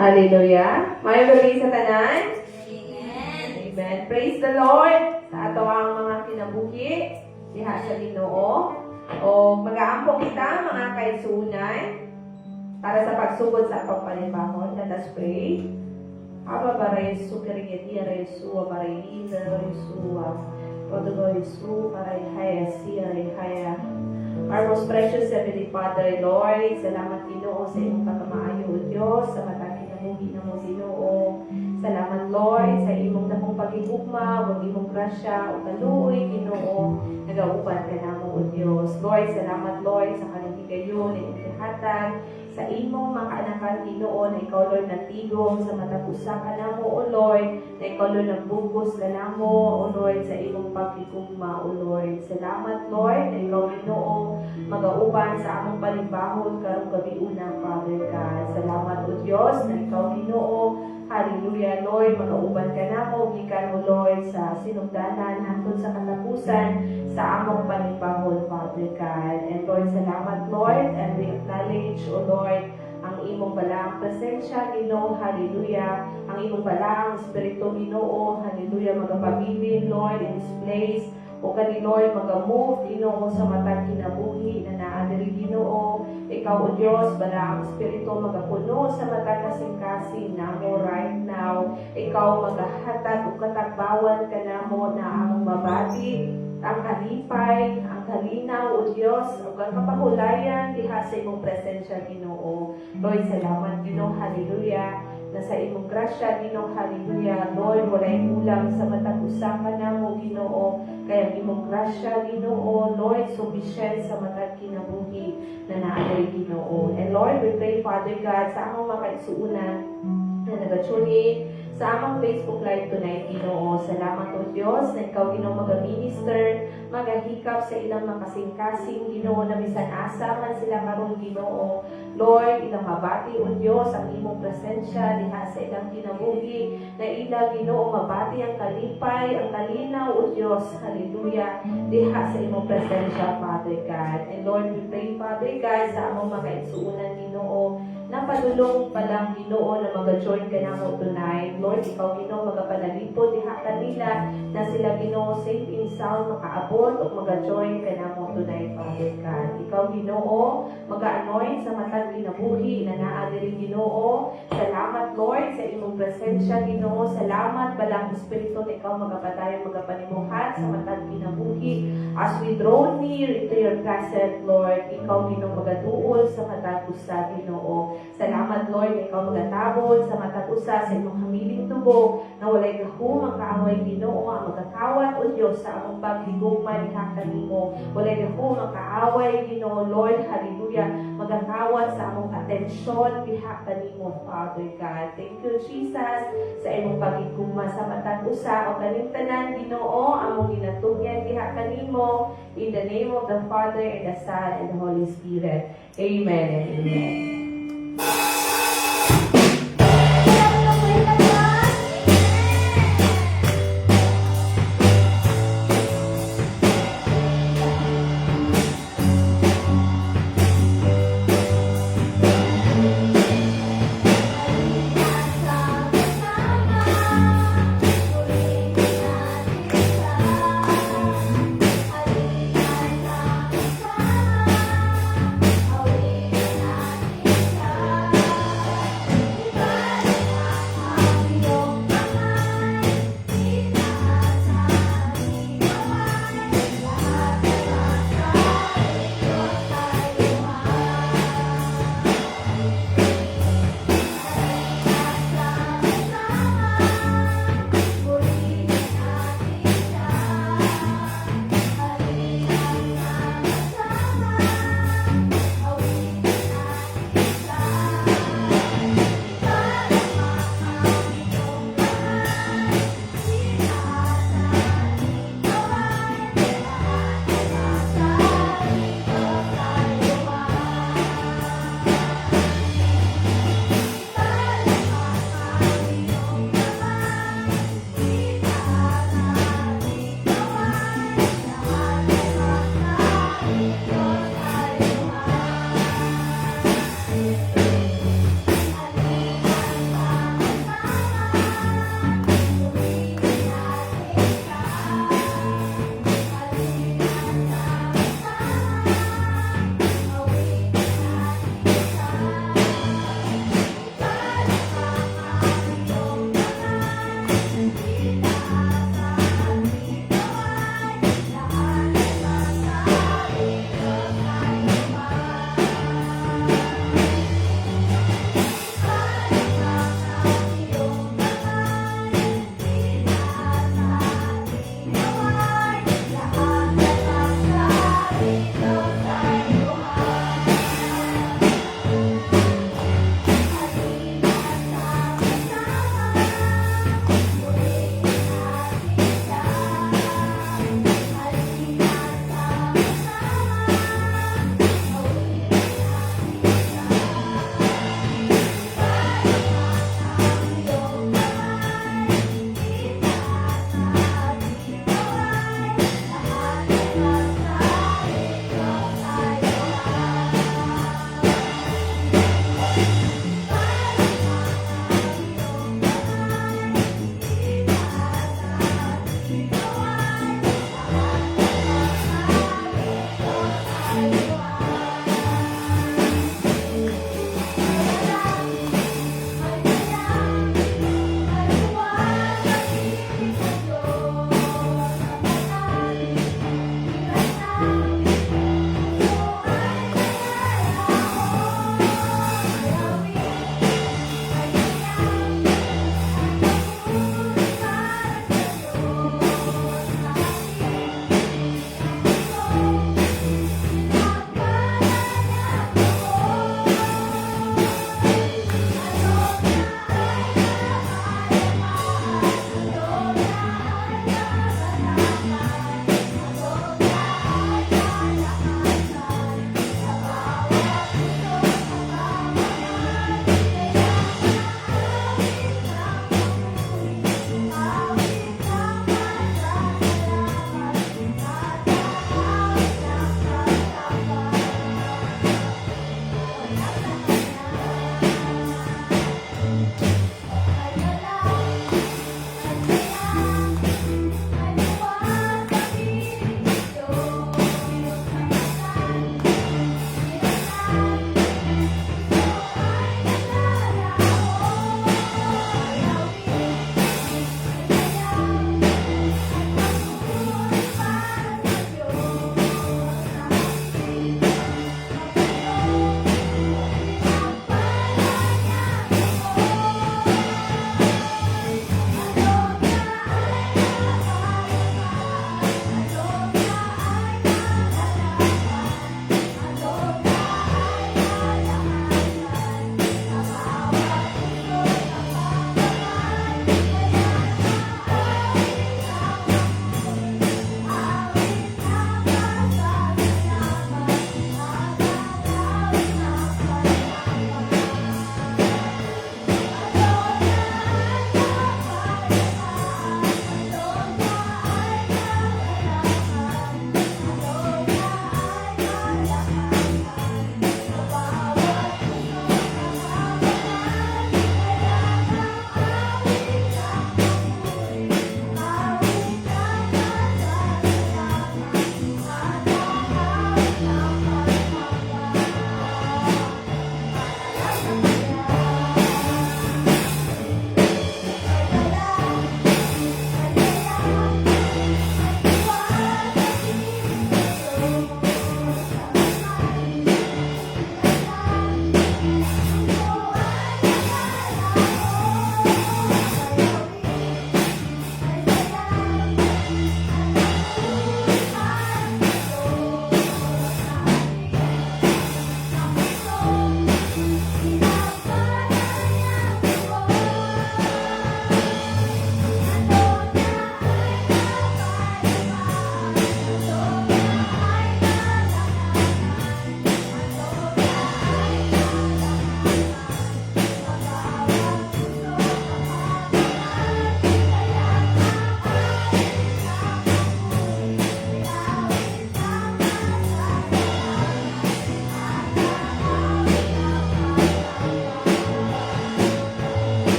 Hallelujah. May gabi sa tanan. Amen. Praise the Lord. Sa ato ang mga kinabuhi diha sa Ginoo. O mag-aampo kita mga kaigsunan para sa pagsugod sa atong panibahon. Let us pray. Aba para Yesu kirigiti ara Yesu para Ida Yesu Protugo Yesu para Haya siya Haya. Our most precious Heavenly Father, Lord, salamat Ginoo sa imong pagkamaayo o Diyos sa matag kinabuhi na mo Ginoo. Salamat Lord sa imong dakong paghigugma, ug imong grasya ug kaluoy Ginoo. Nagauban ka namo o Diyos. Lord, salamat Lord sa kaligayon na itihatag sa imong mga anakan Ginoo na ikaw Lord natigom sa matag usa ka namo o Lord, na ikaw Lord nagbugos ka namo o Lord sa imong paghigugma o Lord. Salamat Lord na ikaw Ginoo magauban sa among panibahon karong gabi una Father God. Salamat o Diyos na ikaw Ginoo. Hallelujah, Lord, magauban ka namo gikan o Lord sa sinugdanan hangtod sa katapusan sa among panibahon, Father God. And Lord, salamat Lord, and we acknowledge, O Lord, ang imong balaang presensya, Ginoo, hallelujah, ang imong balaang Espiritu, Ginoo, hallelujah, magapabilin, Lord, in this place, o kani Lord, magamove, Ginoo, sa matag kinabuhi na naadiri, Ginoo, ikaw, O Diyos, balaang Espiritu, magapuno sa matag kasing-kasing namo right now, ikaw magahatag o katagbawan ka namo na ang mabati, ang kalipay, ang kalinaw, O Diyos, o ang kapahulayan, diha sa imong presensya, Ginoo. Lord, salamat, Ginoo, hallelujah, na sa imong grasya, Ginoo, hallelujah. Lord, walay kulang sa matag usapan namo, Ginoo, kaya imong grasya, Ginoo, Lord, sufficient sa matag kinabuhi na naaday, Ginoo. And Lord, we pray, Father God, sa among mga kaigsuunan na nag-tune sa among Facebook Live tonight, Ginoo. Salamat o Diyos na ikaw, Ginoo, mag-minister, magahikap sa ilang makasing-kasing, Ginoo, na bisan asa man sila karon, Ginoo. Lord, ilang mabati o Diyos ang imong presensya diha sa ilang kinabuhi na ilang, Ginoo, mabati ang kalipay, ang kalinaw o Diyos, hallelujah, diha sa imong presensya, Father God. And Lord, we pray, Father God, sa among mga kaigsuunan, Ginoo, napadulong pa lang, Ginoo, na mag-join ka na mo tonight. Lord, ikaw, Ginoo, magapanalipod diha kanila na sila, Ginoo, safe and sound makaabot o mag-join ka na mo tonight, Father God. Ikaw, Ginoo, mag-anoint sa matag kinabuhi na naadiri, Ginoo. Salamat, Lord, sa imong presensya, Ginoo. Salamat, balang Espiritu na ikaw magapatayo, magapanimuhat sa matag kinabuhi. As we draw near into your presence, Lord, ikaw, Ginoo, magatuol sa matag usa, Ginoo. Salamat, Lord, na ikaw magatabon sa matag usa sa imong hamiling tubo na walay gahumang kaaway, Ginoo, ang magakawat o Diyos sa among paghigugma ni kanimo. Walay gahumang kaaway, Ginoo, Lord, hallelujah, magakawat sa among atensyon diha kanimo, Father God. Thank you, Jesus, sa imong paghigugma sa matag usa o kaning tanan, Ginoo, among ginatugyan diha kanimo, in the name of the Father and the Son and the Holy Spirit. Amen and amen.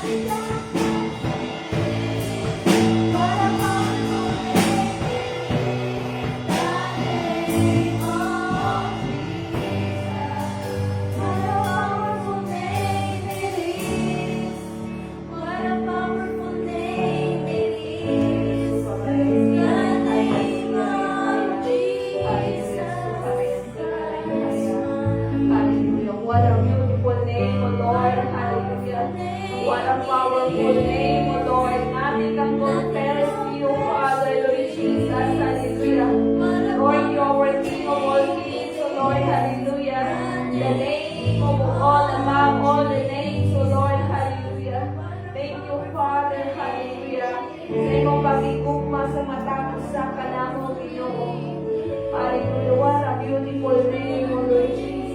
Hallelujah. What a beautiful name, O Lord. Hallelujah. What a powerful name, O Lord. Nothing can compare to you, Father, Lord Jesus. Hallelujah. Lord, you are worthy of all things, O Lord. Hallelujah. The name of all above all the names, O Lord. Hallelujah. Thank you, Father. Hallelujah. Sa iyong pag-igugma sa matapos sa kanamo, Ginoo. Hallelujah. What a beautiful name, O Lord Jesus.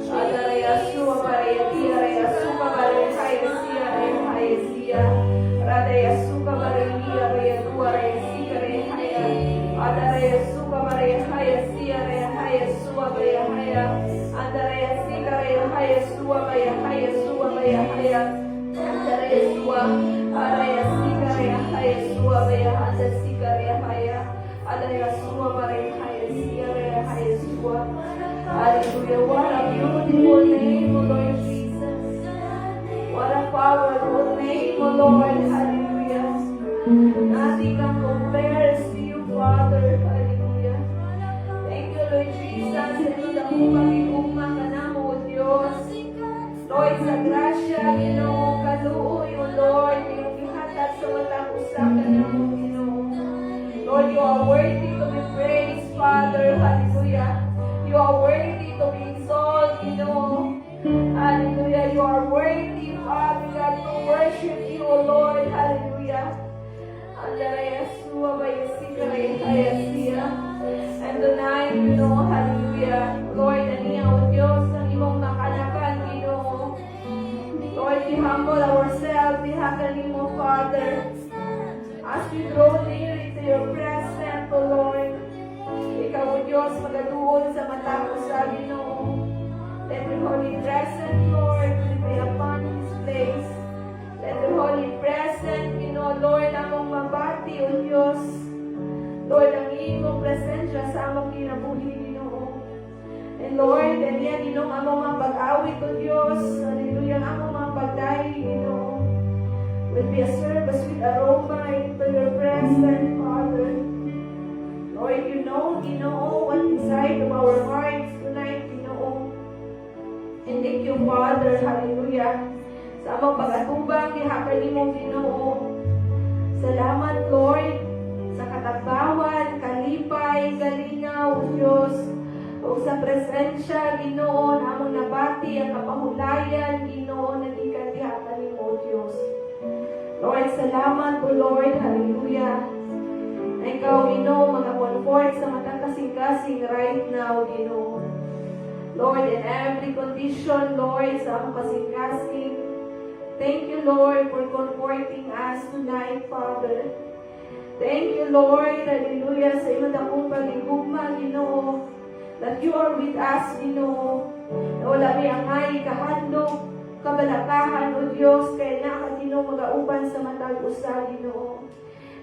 Adaraya suwa baraya tia raya suka baraya haya sia raya haya sia. Radaya suka baraya raya dua raya sika raya haya. Adaraya suka baraya haya sia raya haya suwa baraya haya. Adaraya sika raya haya suwa baraya haya suwa baraya haya. Adaraya suwa araya sika raya haya suwa baraya haya sika raya haya. Adaraya suwa baraya haya sia raya haya suwa. Hallelujah. What a beautiful name, O Lord Jesus. What a powerful name, O Lord. Hallelujah. Nothing can compare to you, Father. Hallelujah. Thank you, Lord Jesus. Ito na po pag-igugma ka na mo, O Diyos. Lord, sa grasya, Ginoo, kaluoy, O Lord. Yung ihatag sa watang usak ka na mo, Ginoo. Lord, you are worthy to be praised, Father. Hallelujah. You are worthy to be exalted, you know. Hallelujah. You are worthy, Father God, to worship you, O Lord. Hallelujah. And tonight, you know, hallelujah. Lord, aniya, O Diyos, ang imong makanakan, you know. Lord, we humble ourselves, we humble mo, Father. As we draw near into your presence, O Lord. Ikaw, O Diyos, magaduol sa mata ko sa Ginoo. Let your holy presence, Lord, be upon this place. Let your holy presence, Ginoo, Lord, among mabati, O Diyos. Lord, ang iyong presensya sa among kinabuhi, Ginoo. And Lord, and yan, Ginoo, among mga pag-awit, O Diyos. Hallelujah, among mga pagdahi, Ginoo. Will be a service with aroma into your presence, Father. Lord, you know what inside of our hearts tonight, you know. And thank you, Father, hallelujah. Sa amang pag-atubang, dihakan ni mong Ginoo. Salamat, Lord, sa katagbawan, kalipay, galinaw, Diyos. O sa presensya, Ginoo, na among nabati, ang kapahulayan, Ginoo, na gikan dihakan ni mo, Diyos. Lord, salamat po, Lord, hallelujah. Ikaw, Ginoo, mag-comfort sa matang kasing-kasing right now, Ginoo. Lord, in every condition, Lord, sa among kasing-kasing, thank you, Lord, for comforting us tonight, Father. Thank you, Lord, hallelujah, sa iyong dakong pag-igugma, Ginoo, that you are with us, Ginoo, na wala may angay, kahandog, kabalakahan, O Diyos, kaya na, Ginoo, mag-auban sa matag usa, Ginoo.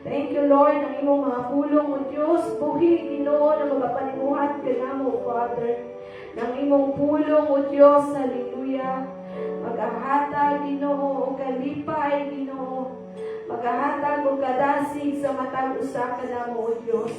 Thank you, Lord, ng imong mga pulong, O Diyos, buhi, Ginoo, na magapanimuhat ka na mo, Father. Ng imong pulong, O Diyos, hallelujah. Mag-ahatag, Ginoo, o kalipay, Ginoo. Mag-ahatag o kadasig sa matag usa ka na mo, O Diyos.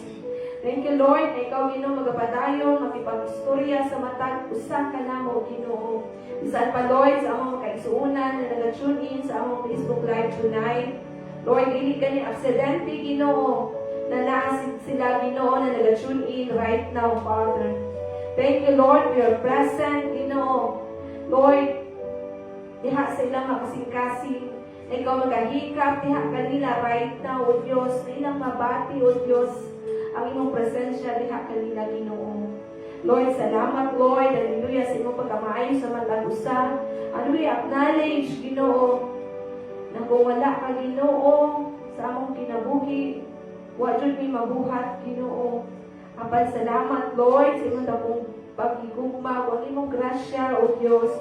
Thank you, Lord, na ikaw, Ginoo, magapadayon, makipag-istorya sa matag usa ka na mo, Ginoo. Bisan pa, Lord, sa among kaisuunan na nag-tune in sa among Facebook Live tonight. Lord, hindi ka ni aksidente, Ginoo, na naasid sila, Ginoo, na nag-tune in right now, Father. Thank you, Lord, for your presence, Ginoo. Lord, diha sa ilang makasing-kasing, na ikaw magahikap, diha kanila right now, O Diyos, na ilang mabati, O Diyos, ang imong presensya, diha kanila, Ginoo. Lord, salamat, Lord, hallelujah, sa imong pagkamaayo sa matag usa. Hallelujah, acknowledge, Ginoo, na kung wala ka, Ginoo, sa among kinabuhi, wajud mi mabuhat, Ginoo. Apan salamat, Lord, sa imong dakong pagigugma, ang imong grasya, O Diyos.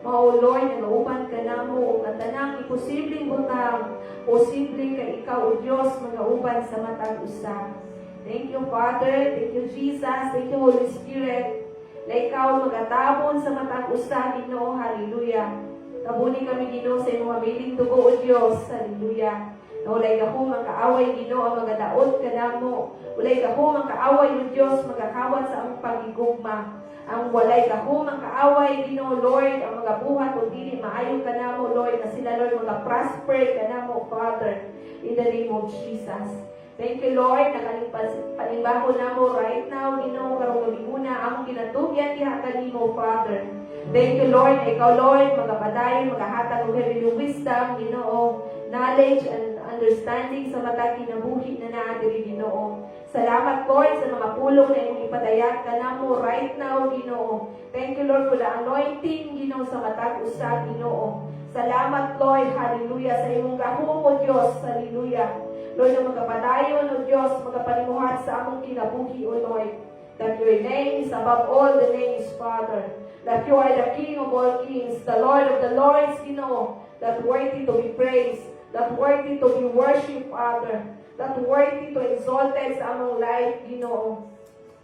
Mao Lord, nagauban ka na mo, o katanang imposibleng butang, posibleng ka ikaw, O Diyos, magauban sa matag usa. Thank you, Father. Thank you, Jesus. Thank you, Holy Spirit. Na ikaw magatabon sa matag usa, Ginoo. Hallelujah. Tabunin kami, Ginoo, sa imong mabiling dugo, O Diyos. Hallelujah. Na walay ka kung magkaaway, Ginoo, ang magadaot ka na mo. Walay ka kung magkaaway, O Diyos, magkakawat sa among pagigugma. Ang walay ka kung magkaaway, Ginoo, Lord, ang magabuhat o dili maayo ka na mo, Lord, na sila, Lord, magaprosper ka na mo, Father, in the name of Jesus. Thank you, Lord, panimbaho na mo right now, Ginoo, karong gabi muna, among ginatugyan, gihatag mo, Father. Thank you, Lord, ikaw, Lord, magapadayon, magahatag og heavenly wisdom, Ginoo, knowledge and understanding sa matag kinabuhi na naadiri, Ginoo. Salamat, Lord, sa mga pulong na imong ipadayag ka na mo right now, Ginoo. Thank you, Lord, for the anointing, Ginoo, sa matag usa, Ginoo. Salamat, Lord, hallelujah, sa imong gahom, O Diyos, hallelujah. Lord, na magapadayon, O Diyos, magapanimuhat sa among kinabuhi, O Lord, that your name is above all the names, Father. That you are the King of all kings, the Lord of the lords, Ginoo, that worthy to be praised, that worthy to be worshipped, Father, that worthy to exalted sa among life, Ginoo.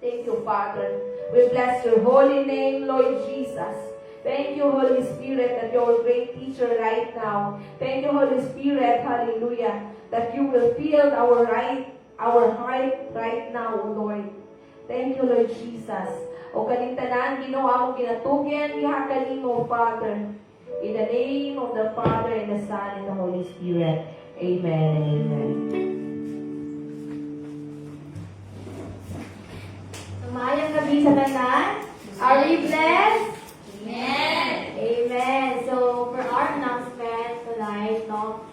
Thank you, Father. We bless your holy name, Lord Jesus. Thank you, Holy Spirit, that you're a great teacher right now. Thank you, Holy Spirit, hallelujah, that you will fill our heart right now, O Lord. Thank you, Lord Jesus. O kanintanan, Ginoo, among ginatugyan, ihakali mo, Father. In the name of the Father, and the Son, and the Holy Spirit. Amen and amen. Maayong gabi sa tanan. Are we blessed? Amen. Amen. So, for our announcement tonight,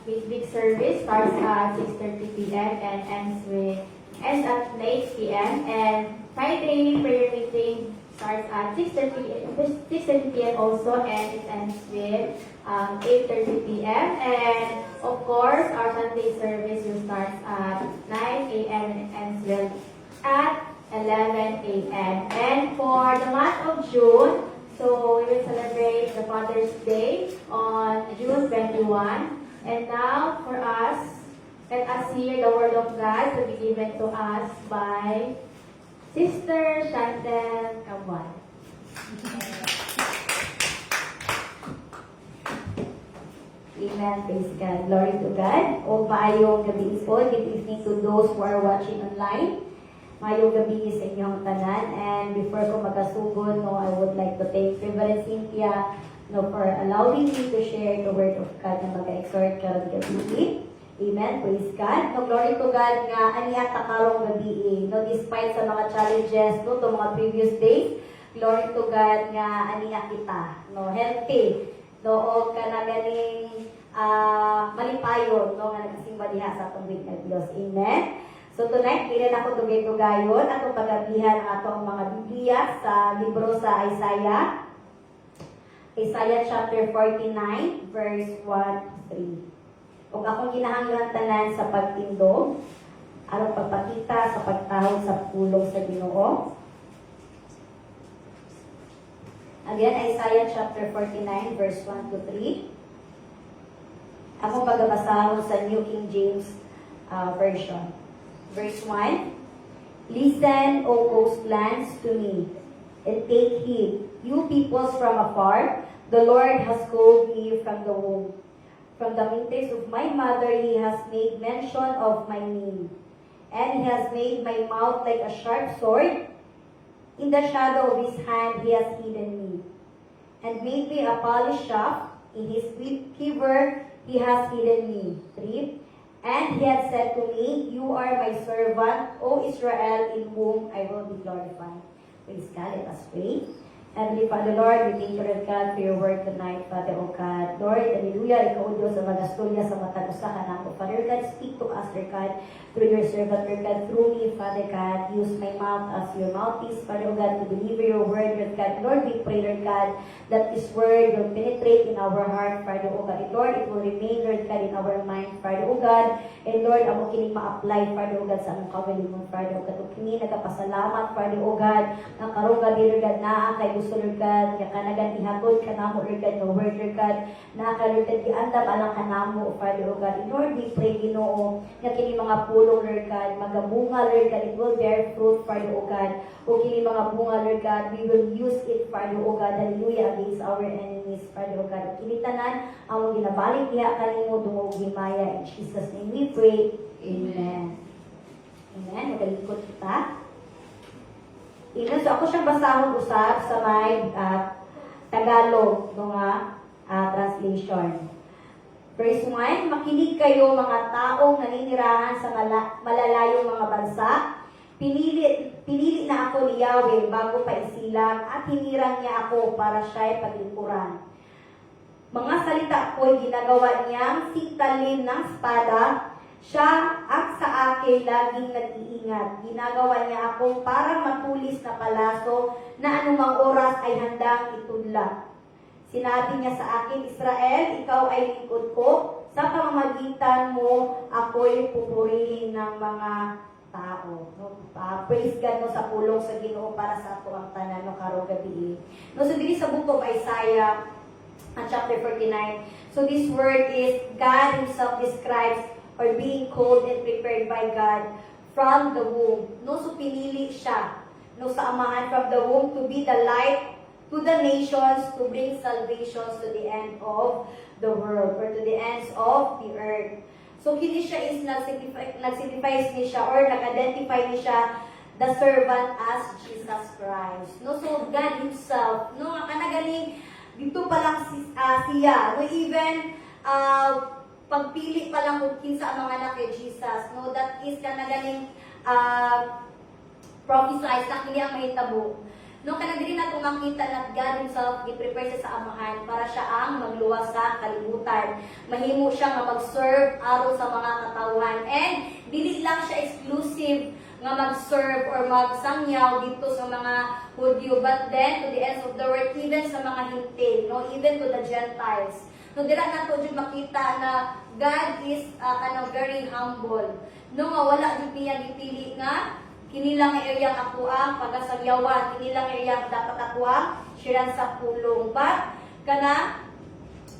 big service starts at 6:30 p.m. and ends at 8 p.m. And Friday prayer meeting starts at 6:30 p.m. also, and it ends with 8:30 p.m. And of course, our Sunday service will start at 9 a.m. and it ends with at 11 a.m. And for the month of June, so we will celebrate the Father's Day on June 21. And now for us, let us hear the Word of God to be given to us by Sister Chantel Cabal. Amen. Praise God. Glory to God. O maayong gabi po. Good evening to those who are watching online. Maayong gabi sa inyong tanan. And before ko magasugon, I would like to thank Reverend Cynthia for allowing me to share the Word of God na mag-exhort karong gabi. Amen. Praise God. Glory to God nga aniya ta karong gabi. Despite sa mga challenges to mga previous days, glory to God nga aniya kita. Healthy. O ka na ganing malipayon nga nagsimba diha sa atong na Dios. Amen. So tonight, kailan ako tugay-tugayon atong pagabihan ang atong mga Biblia sa libro sa Isaiah. Isaiah chapter 49, verse 1-3. Kung akong ginahanglan tanan sa pagtindog, aron pagpakita sa pagtahog sa pulong sa Ginoo. Again, Isaiah chapter 49, verse 1-3. Akong pagbabasahon sa New King James Version. Verse 1, Listen, O coastlands, to me, and take heed, you peoples from afar. The Lord has called me from the womb. From the mintes of my mother, He has made mention of my name. And He has made my mouth like a sharp sword. In the shadow of His hand, He has hidden me. And made me a polished shaft. In His quiver, He has hidden me. 3. And He had said to me, You are my servant, O Israel, in whom I will be glorified. Praise God. Let us pray. Heavenly Father, Lord, we thank you, Lord God, for your word tonight, Father, O God. Lord, hallelujah, ikaw, Diyos, ang magastorya sa matagusahan ako. Father God, speak to us, Lord God, through your servant, Lord God, through me, Father God. Use my mouth as your mouthpiece, Father, O God, to deliver your word, Lord God. Lord, we pray, Lord God, that this word will penetrate in our heart, Father, O God. And Lord, it will remain, Lord God, in our mind, Father, O God. And Lord, amo kining ma-apply, Father, O God, sa among kawalingon, Father, O God. O kini nagapasalamat, Father, O God, ng karong gabi, Lord God, na kay gusto Lord God, nga kanagan ihatod kanamo Lord God, nga word Lord God, na ka Lord God, iandam alang kanamo, Father O God. Lord, we pray Ginoo, nga kini mga pulong Lord God, magabunga Lord God, it will bear fruit, Father O God. O kini mga bunga Lord God, we will use it, Father O God, hallelujah, against our enemies, Father O God. Kini tanan, ang ginabalik diha kanimo dungog himaya. In Jesus' name we pray. Amen. Amen. Magalikot kita. Amen. So ako siyang basahon usab sa may Tagalog nga translation. Verse 1, makinig kayo mga taong naninirahan sa malalayong mga bansa. Pinili na ako ni Yahweh bago pa isilang at hinirang niya ako para siya'y paglingkuran. Mga salita ko'y ginagawa niyang sintalin ng espada. Siya at sa akin laging nag-iingat. Ginagawa niya akong parang matulis na palaso na anumang oras ay handang itudla. Sinabi niya sa akin, Israel, ikaw ay lingkod ko. Sa pamamagitan mo, ako'y pupurihin ng mga tao. No? Praise God no, sa pulong sa Ginoo para sa ato ang tanan no, karong gabi. No, so dili sa book of Isaiah, chapter 49. So this word is God Himself describes or being called and prepared by God from the womb. No, so pinili siya no, sa amahan from the womb to be the light to the nations, to bring salvation to the end of the world or to the ends of the earth. So kini siya is nag-signify ni siya or nag-identify ni siya the servant as Jesus Christ. No, so God Himself, no, kanagaling dito pa lang siya, no, even pagpili pa lang kung kinsa ang mga anak kay Jesus, no, that is kanagaling prophesied na kini ang mahitabo. No, kanagaling na itong makita na God Himself i-prepare siya sa amahan para siya ang magluwas sa kalibutan. Mahimo siya nga mag-serve aron sa mga katawhan. And dili lang siya exclusive nga mag-serve or magsangyaw dito sa mga Hudyo, but then to the ends of the world, even sa mga hintil, no, even to the Gentiles. No, dira na to jud makita na God is very humble. No, nga wala jud niya gipili nga kini lang area ako ang pagasagyawan, kini lang area dapat ako ang shiran sa pulong. But kana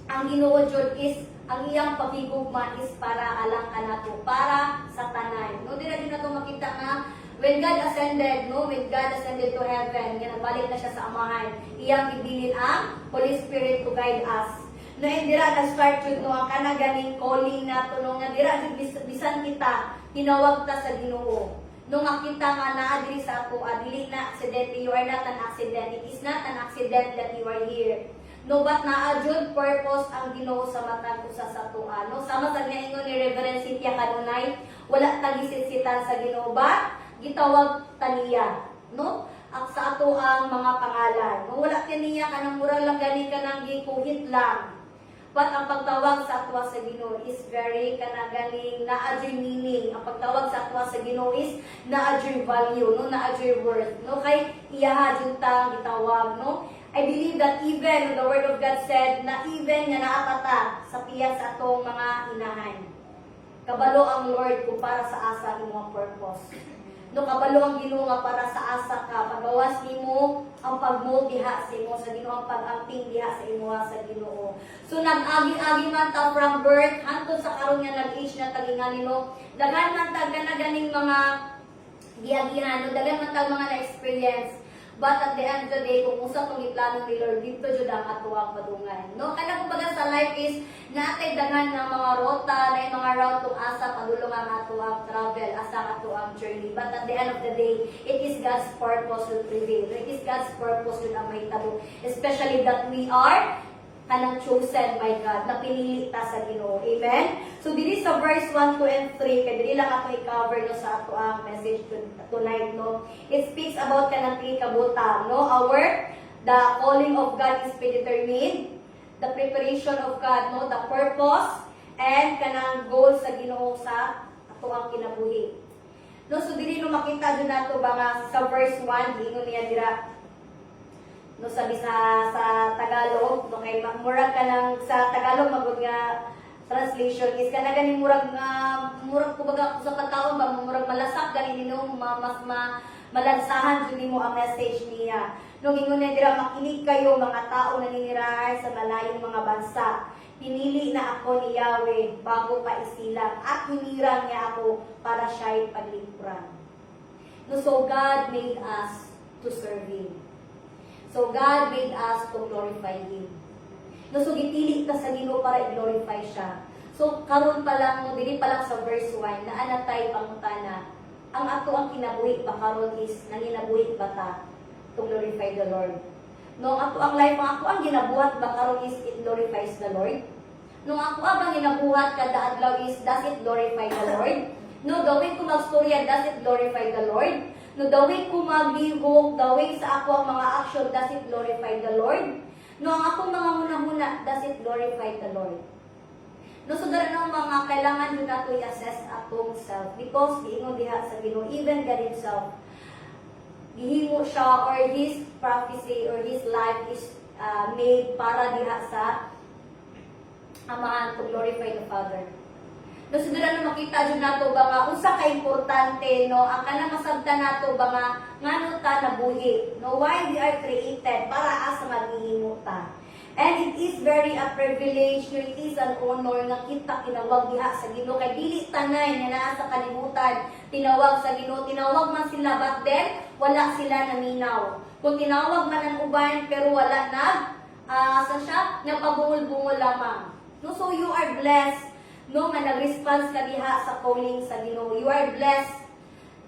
ang Ginoo jud is ang iyang pagigugma is para alang kanato, para sa tanan. No, dira din nato makita nga when God ascended, no, when God ascended to heaven, ginabalik na siya sa amahan. Iyang ibilin ang Holy Spirit to guide us. No, dira na-start yun, no, ang kanaganing calling nato, no, nga dira, bisan kita, tinawag ta sa Ginoo. No, nga kita nga naa diri sa ato, dili na accident, you are not an accident. It is not an accident that you are here. No, but naa jud purpose ang Ginoo sa matag usa sa tuwa. No, sama sa niya ingon ni Reverend Cynthia kanunay, wala tagisisitan sa Ginoo, but gitawag taniya. No, ang sa ato ang mga pangalan. No, wala kaniya kanang murag lang gani kanang gikuhit lang. But ang pagtawag sa atwa sa Ginoo is very kanagaling na-adjoy meaning. Ang pagtawag sa atwa sa Ginoo is na-adjoy value, no, na-adjoy worth. No, kay iyaha jud ta gitawag, no. I believe that even the Word of God said na even nga naapata sa piyas sa atong mga inahan. Kabalo ang Lord kung para sa asa imong purpose. No, kabalo ang Ginoo nga para sa asa ka, pagawas nimo ang pagmold diha sa imo sa Ginoo, ang pag-amping diha sa imo sa Ginoo. So nag-agi-agi man ta from birth hangtod sa karon nga nag-age na tagingan nino. Daghan man ta ganaganing mga giagihan, no, daghan man ta mga na-experience. But at the end of the day, kung usa tong iplano ni Lord, dito jud ang atuang padungan. No, kana kumbaga sa life is natay daghan ng mga rota, na mga route tong asa padulong ang atuang travel, asa ang atuang journey. But at the end of the day, it is God's purpose will prevail. It is God's purpose will ang mahitabo, especially that we are kanang chosen by God, na pinili ta sa Ginoo. Amen? So, dili sa verse 1, 2, and 3, kaya dili lang ako i-cover no, sa ato ang message tonight, no? It speaks about kanang kabuta, no? The calling of God is predetermined, the preparation of God, no? The purpose, and kanang goal sa Ginoo sa ato ang kinabuhi. No, so dili no makita dun nato ba nga sa verse 1, giingon niya dira, no, sabi sa Tagalog, no, kay murag ka lang sa Tagalog magud nga translation is kana gani murag kumbaga sa pagkaon ba murag malasak gani nino mas malansahan jud nimo ang message niya. No, gingon na dira, makinig kayo mga tao na ninirahan sa malayong mga bansa. Pinili na ako ni Yahweh bago pa isilang at hinirang niya ako para siya'y paglingkuran. No, so God made us to serve Him. So God made us to glorify Him. No, so gipili ta sa Ginoo para i-glorify siya. So karon pa lang, no, dili pa lang sa verse 1 na anatay pangutana. Ang ato ang kinabuhi pa karon is nanginabuhi ba ta to glorify the Lord. No, ato ang life, ako ang ginabuhat ba karon is it glorifies the Lord. No, ako ang ginabuhat kada adlaw is does it glorify the Lord. No, the way ko magstorya, does it glorify the Lord. No, the way ko maglihok, the way sa ako ang mga action, does it glorify the Lord. No, ang akong mga huna-huna, does it glorify the Lord. No, so dara na mga kailangan yun nato i-assess atong self because giingon diha sa Ginoo, even God Himself, gihimo siya or His prophecy or His life is made para diha sa Amahan to glorify the Father. No, so dira na makita dyan nato ba nga usa ka importante, no, ang kanang masabtan nato ba nga ngano ta nabuhi, no, why we are created para asa maghihimo ta. And it is very a privilege, no, it is an honor nga kita kinawag diha sa Ginoo kay dili tanay nga naa sa kalibutan tinawag sa Ginoo. Tinawag man sila but then wala sila naminaw. Kung tinawag man ang uban pero wala sa siya napabungol-bungol lamang. No, so you are blessed, no, nga nag-response ka diha sa calling sa Ginoo. You are blessed,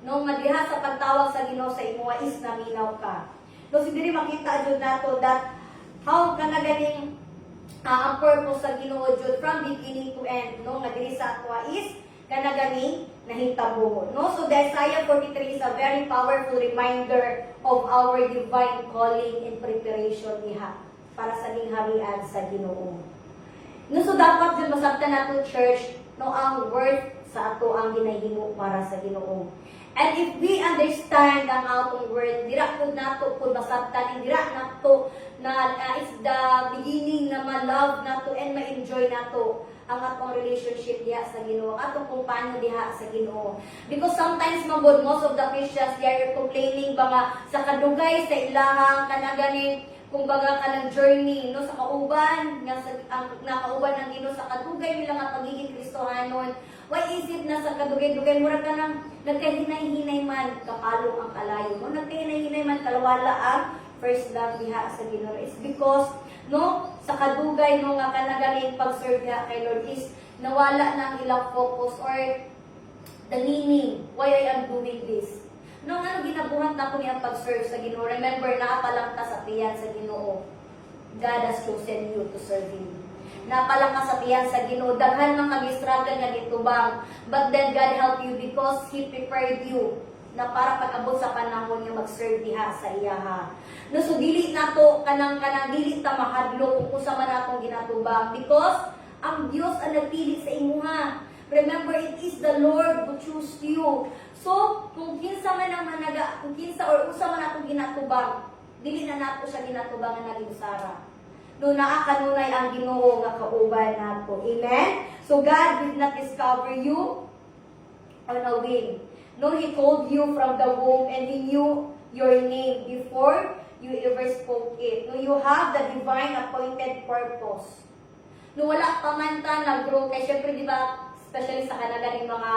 no, nga diha sa pagtawag sa Ginoo sa imo is naminaw ka. No, so diri makita jud nato that how ka na ganing ang purpose sa Ginoo jud from beginning to end, no, nga diri sa atwa is kana ganing nahitabo. No, so the Isaiah 43 is a very powerful reminder of our divine calling and preparation diha para sa gingharian sa Ginoo. No, so dapat dyan masabtan nato church, no, ang worth sa ato ang ginahimo para sa Ginoo. And if we understand ang atong worth, dira pud nato pud masabtan, dira nato na is the beginning na ma-love nato and ma-enjoy nato ang atong relationship diha sa Ginoo, atong kumpanyo diha sa Ginoo. Because sometimes mabod most of the Christians they are complaining ba nga sa kadugay sa ilahang kanaganing kumbaga ka ng journey, no, sa kauban, nga sa nakauban ng Ginoo sa kadugay nila nga pagiging Kristohanon. Why is it na sa kadugay-dugay mura ka nang nagkahinay-hinay man kapalo ang kalayo mo, nagkahinay-hinay man kalawala ang first love diha sa Ginoo? It's because, no, sa kadugay no nga kanagaling pag-serve diha kay Lord is nawala na ang ilang focus or the meaning why I am doing this. No, nga ginabuhat na ko niya pag-serve sa Ginoo. Remember, naapalang ka sa tiyan sa Ginoo. God has chosen you to serve Him. Naapalang ka sa tiyan sa Ginoo. Daghan man kag-struggle nga gitubang. But then God helped you because He prepared you na para pag-abot sa panahon niya mag-serve diha sa iyaha. No, so dili nato kanang dili ta mahadlo kung usa man atong ginatubang because ang Dios ang nagpili sa imuha. Remember, it is the Lord who chose you. So, kung kinsa man ang kung kinsa or usa man atong ginatubang, dili na nato siya ginatubang nga naging Sara. No, naa kanunay ang Ginoo nga kauban nato. Amen? So, God did not discover you on a whim. No, He called you from the womb and He knew your name before you ever spoke it. No, you have the divine appointed purpose. No, wala pa man ta nag-grow kay syempre di ba, especially sa kanagaling mga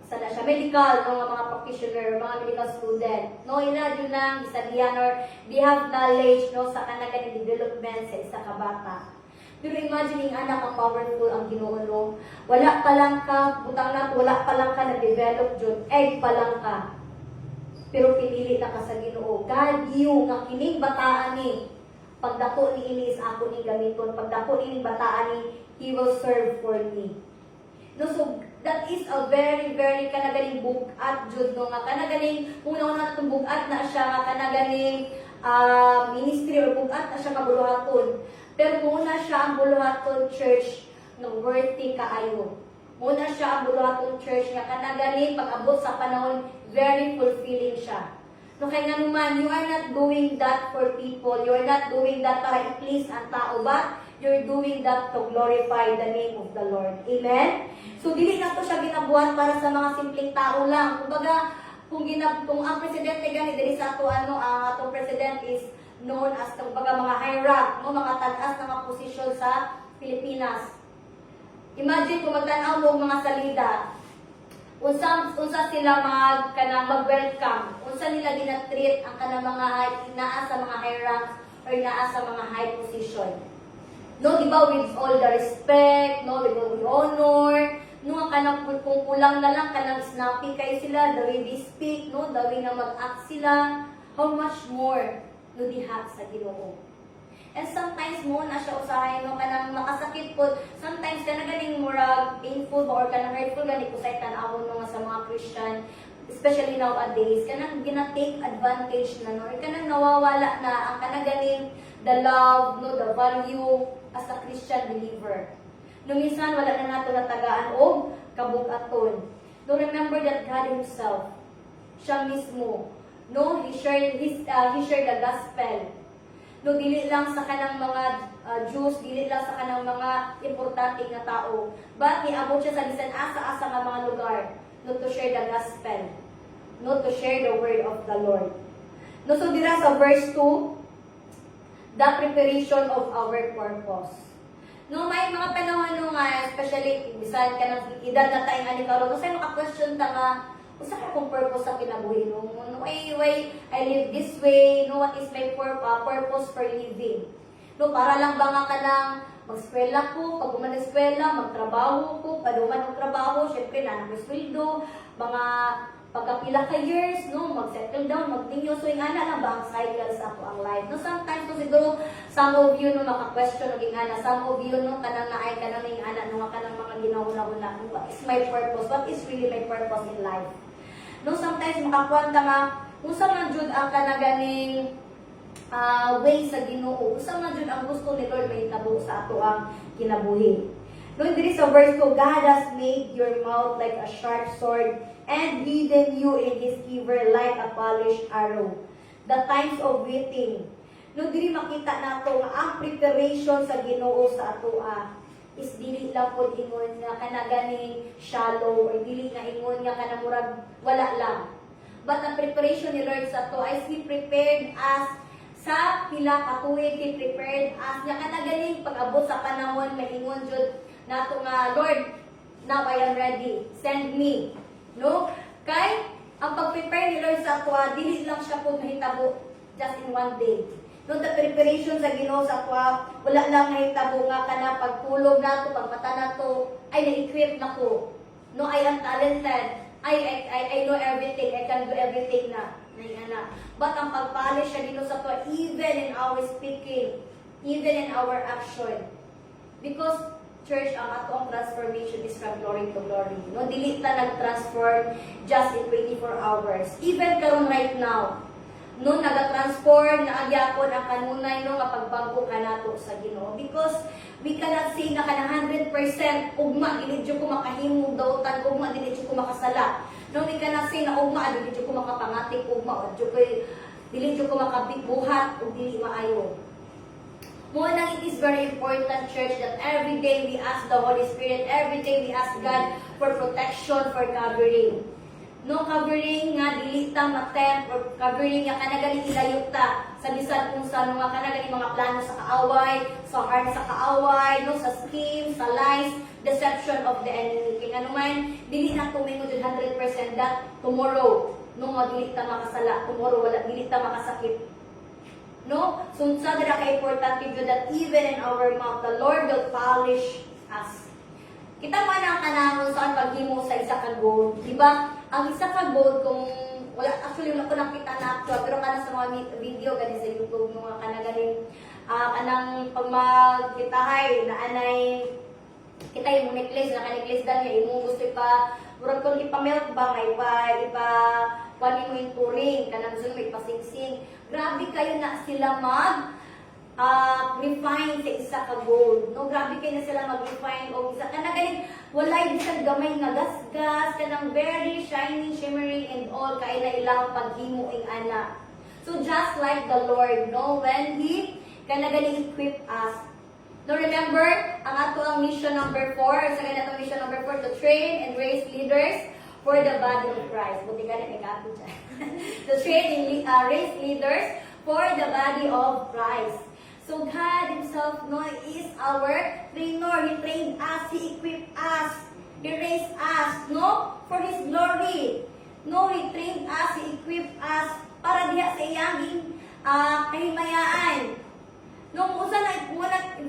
sana siya medical, no, mga practitioner, mga medical student. No, ina yun lang isabihan or they have knowledge, no, sa kanagaling development sa isa ka bata. Pero imagine yung anak ang powerful ang Ginoo, no? Wala pa lang ka, butang na, wala pa lang ka na-develop dyan, egg pa lang ka. Pero pinili na ka sa Ginoo. God, you, nga kining bataan ni, pagdako ni ini is ako ni gamiton, pagdako ni bataan ni, He will serve for me. No, so, that is a very, very kanagaling bugat, Jud, no? Nga kanagaling, kung nauna itong bugat na siya, nga kanagaling ministry or bugat na siya kabuluhaton. Pero muna siya ang buluhaton church ng worthy kaayo. Muna siya ang buluhaton church nga kanagaling pag-abot sa panahon, very fulfilling siya. No, kaya nga naman, you are not doing that for people. You are not doing that para i-please ang tao, but you're doing that to glorify the name of the Lord. Amen? So, dili na to siya ginabuhat para sa mga simpleng tao lang. Kumbaga, kung ang presidente gani diri sa ato ang atong president is known as kumbaga mga high rank, no, mga taas na mga posisyon sa Pilipinas. Imagine kung magtanaw mo mga salida, unsa sila mag-welcome, unsa nila ginatreat ang kanang mga naa sa mga high ranks or naa sa mga high position. No, di ba, with all the respect, no, with all the honor, no, kanang kung kulang na lang, kanang snappy kayo sila, the way they speak, no, the way na mag-act sila, how much more, no, diha sa Ginoo. And sometimes mo na siya usahay, no, kanang makasakit po, sometimes ka na galing murag painful ba, or kanang hurtful gani ko sa itanawon mga sa mga Christian, especially nowadays, kanang gina-take advantage na, no, or kanang nawawala na ang kanang galing the love, no, the value as a Christian believer. No, minsan wala na nato natagaan o kabug-aton. No, remember that God Himself, siya mismo, no, He shared the gospel. No, dili lang sa kanang mga Jews, dili lang sa kanang mga importante nga tao, but niabot siya sa bisan asa-asa nga mga lugar, no, to share the gospel, no, to share the word of the Lord. No, so dira sa verse 2, the preparation of our purpose. No, may mga panahon no nga, especially bisan ka ng edad na tayo nga ni karon, kasi maka-question ta nga, usa ka kung purpose sa kinabuhi no? Why I live this way? No, what is my purpose for living? No, para lang ba nga ka lang mag-eskwela ko, pag uman-eskwela, magtrabaho ko, paduman ng trabaho, syempre na nag-sweldo, mga pagkapila ka years, no, mag-settle down, mag-tinyo, so yung ana lang ba ang cycle sa ako ang life? No, sometimes, no, siguro, some of you, no, maka-question ng ana, some of you, no, kanang naay, kanang yung ana, no, kanang mga ginahuna-una, what is my purpose? What is really my purpose in life? No, sometimes, makakwanta nga, kung sa man jud ang kanaganing way sa Ginoo, kung sa man jud ang gusto ni Lord may tabo sa ato ang kinabuhi. No, diri sa verse ko, God has made your mouth like a sharp sword and hidden you in His quiver like a polished arrow. The times of waiting. No, diri makita nato nga ang preparation sa Ginoo sa atoa is dili lang pod ingon nga kanaganing shallow or dili nga ingon nga kanamurag wala lang. But ang preparation ni Lord sa ato is He prepared us sa pila ka tuig, He prepared us nga kanaganing pag-abot sa panahon maingon jud nato nga, Lord, now I am ready. Send me. No? Kay, ang pag-prepare ni Lord sa ato, dili lang siya po mahitabo just in one day. No, the preparation sa Ginoo sa ato, wala lang mahitabo nga ka na pagtulog nato, pagmata nato, ay na-equip na ko. No, I am talented. I know everything. I can do everything na. Na. But ang pagpalish siya Ginoo sa ato, even in our speaking, even in our action. Because church, ang atong transformation is from glory to glory. No, dili ta nag-transform just in 24 hours. Even karon right now, no, naga-transform na agyapon ang kanunay no nga pagbago kanato sa Ginoo. Because we cannot say na kana 100% ugma dili jud ko makahimog dautan, ugma dili jud ko makasala. No, we cannot say na ugma dili jud ko makapangatik, ugma dili jud ko makabigbuhat ug dili maayo. Muna, it is very important, church, that every day we ask the Holy Spirit, every day we ask God for protection, for covering. No covering nga dili ta matempt or covering nga kanagaling ilayot ta sa bisan kung sa mga kanagaling mga plano sa kaaway, sa heart sa kaaway, no, sa scheme, sa lies, deception of the enemy. Kaya naman, dili na tumingo 100% that tomorrow, no, dili ta makasala, tomorrow wala dili ta makasakit. No? So, sa dira ka importante yun that even in our mouth, the Lord will polish us. Kita man ang kanahon saan paghimo sa isa ka gold. Diba? Ang isa ka gold, kung wala, actually, wala ko nakita na actual, pero kana sa mga video, gani sa YouTube, mga kanagaling, kanang pagmagkitahay, na anay, kita yung necklace, naka-necklace dahil, yung gusto murag kung ipa-melt ba, kunin mo yung turing, kanang gusto mo ipasingsing. Grabe kayo na sila refine sa isa ka gold. No, grabe kayo na sila mag-refine o isa. Kanang galing, walay bisag gamay nga gasgas, kanang very shiny, shimmering and all, kaya na ilang paghimo ing ana. So just like the Lord, no, when He kanang galing equip us. No, remember, ang ato ang mission number 4, sa ganitong mission number 4, to train and raise leaders for the body of Christ. Buti ka rin, may kapo dyan. To raise leaders for the body of Christ. So God Himself, no, is our trainer. He trained us, He equipped us, He raised us, no, for His glory. No, He trained us, He equipped us para diha sa iyang kahimayaan. No,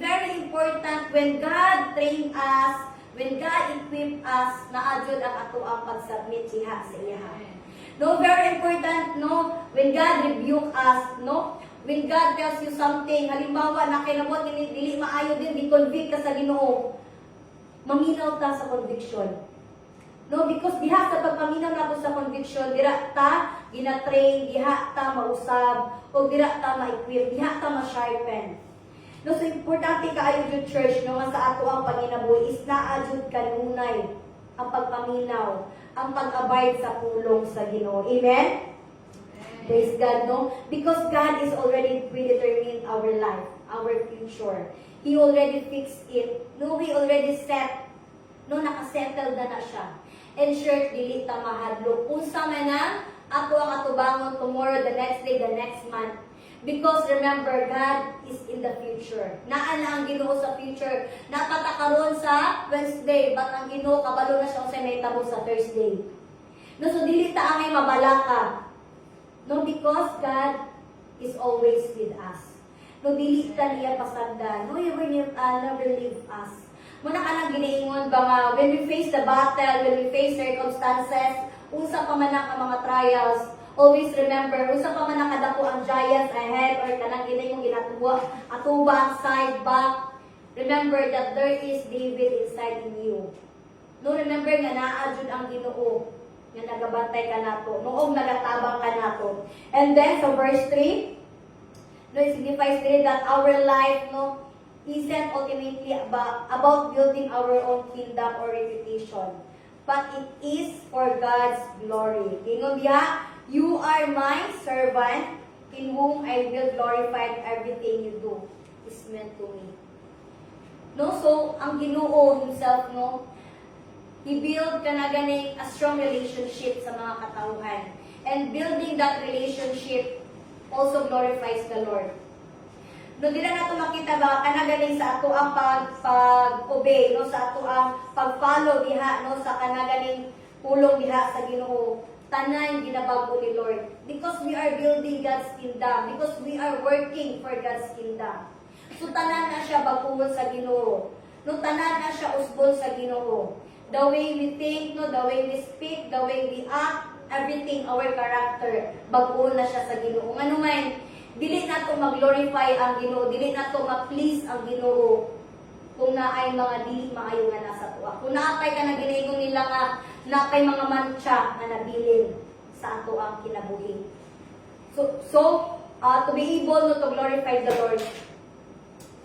very important when God trained us, when God equipped us, naadjud ang ato ang pag-submit siya sa iya. No, very important, no, when God rebuke us, no, when God tells you something, halimbawa na kinabot dili maayo din, di convict ka sa Ginoo, maminaw ta sa conviction. No, because diha sa pagpaminaw nato sa conviction, dira ta gina-train, diha ta mausab, o dira ta ma-equip, diha ta ma-sharpen. No, so importante kaayo jud church, no, nga sa ato ang panginabuhi is naa jud kanunay ang pagpaminaw, ang pag-abide sa pulong sa Ginoo. Amen? Praise God, no? Because God is already predetermined our life, our future. He already fixed it. No, He already set. No, nakasettle na siya. And sure, dili ta mahadlok. Unsa man na, ako ang atubangon tomorrow, the next day, the next month. Because remember, God is in the future. Naa na ang Ginoo sa future. Napatakaron sa Wednesday, but ang Ginoo kabalo na siya sa may tabo sa Thursday. No, so dili ta angay mabalaka. No, because God is always with us. No, dili ta niya pasagdan. No, He will never leave us. Muna ka nang giniingon ba nga, when we face the battle, when we face circumstances, unsa pa man ang mga trials, always remember, unsa pa man nakadako ang giants ahead, or kanang giniingon ginatuwa, atuba ang side, back, remember that there is David inside in you. No, remember nga naadjud ang Ginoo nga nagabantay ka nato, noong nagatabang ka nato. And then, sa verse 3, no, it signifies there that our life, no, isn't ultimately about building our own kingdom or reputation, but it is for God's glory. Ingon diha, you are my servant, in whom I will glorify everything you do is meant to me. No, so ang Ginoo Himself, no, He build ganing a strong relationship sa mga katauhan, and building that relationship also glorifies the Lord. No, dila nato makita ba kanagaling sa ato ang pag-obey, no, sa ato ang pag-follow diha, no, sa kanagaling pulong diha sa Ginoo. Tanan ginabago ni Lord, because we are building God's kingdom, because we are working for God's kingdom. So tanan na siya baguhon sa Ginoo. No, tanan na siya usbon sa Ginoo. The way we think, no, the way we speak, the way we act, everything, our character, baguhon na siya sa Ginoo. Ngano man, dili na to mag-glorify ang Ginoo, dili na to ma-please ang Ginoo kung naay mga dili maayo nga nasa tuwa. Kung naapay ka na giniingon nila nga naapay mga mantsa na nabilin sa ato ang kinabuhi. So to be able to glorify the Lord,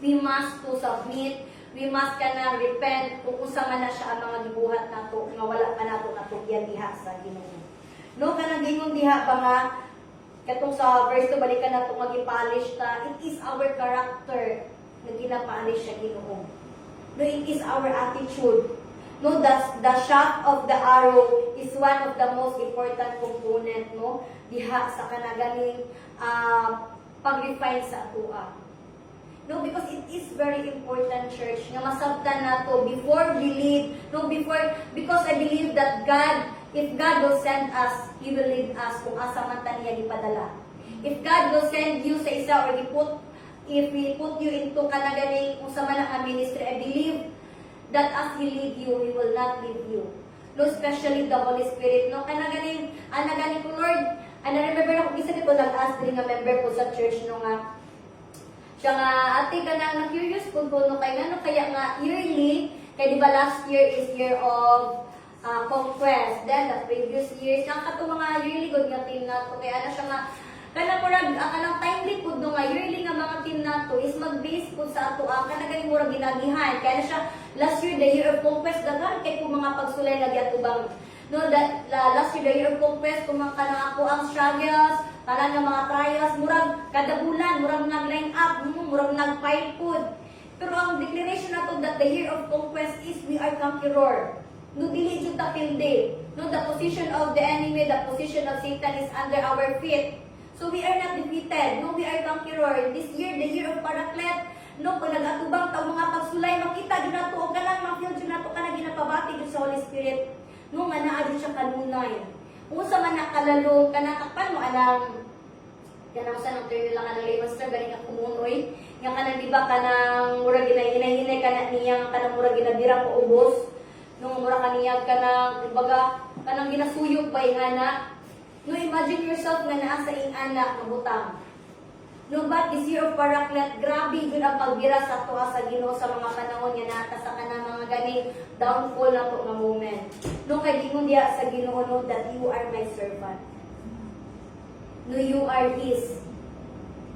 we must to submit, we must kana repent kung usa man na siya ang mga gibuhat nato nga wala pa nato natugyan diha sa Ginoo. No, kanang gingon diha ba nga katong sa verse 2, balikan na itong mag-polish ta, it is our character na ginapolish siya Ginoo. No, it is our attitude. No, the shaft of the arrow is one of the most important component, no, diha sa kanaganing pag-refine sa atua. No, because it is very important, church, nga masabtan nato before we lead, no, because I believe that God, if God will send us, He will lead us kung asa man ta niya gipadala. If God will send you sa isa, or if He put you into kanaganing kung sa man ang ministry, I believe that as He lead you, He will not leave you. No, especially the Holy Spirit. No, kanaganing, anaganing ko, Lord, na-remember na kung isa dito nag-ask din nga member ko sa church, no nga, siya nga, ate ka na-curious kung no, kaya nga yearly, kaya di ba last year is year of conquest. Then, the previous years, nga kato mga yearly good nga team na to. Kaya ano siya nga, kanang murag, kanang timely po do nga, yearly nga mga team na to is mag-base po sa ato, kanang murag ginagihan. Kaya na siya, last year, the year of conquest, dagan, kaya po mga pagsulay lagi ato bang, no, that, last year, the year of conquest, kung mga kanang ako ang struggles, kanang nga mga trials, murag, kada bulan, murag nag-line up, murag nag-file food. Pero ang declaration na to that the year of conquest is we are conqueror. No, dili jud ta pilde. No, the position of the enemy, the position of Satan is under our feet. So we are not defeated. No, we are conqueror. This year, the year of Paraclet, no, kung nag-atubang ta mga pagsulay, makita jud nato o kanang ma-feel jud nato kanang ginapabati jud sa Holy Spirit. No, nga naa jud siya kanunay. Unsa man nakalalo kanakapan mo alang kanang sa nang turn nila kanang labor gani ka kumunoy. Nga kanang di ba kanang mura ginahinay-hinay kana niya kanang mura ginabira ko ubos. Nung mura kaniyag kanang kumbaga kanang ginasuyog ba ingana. No, imagine yourself nga naa sa ing anak nga butang. No, but this year of Paraclet, grabe yun ang pagbira sa tuwa sa Ginoo sa mga panahon nga nata sa kanang mga ganing downfall na to nga moment. No, kay gingon diya sa Ginoo no, that you are my servant. No, you are His.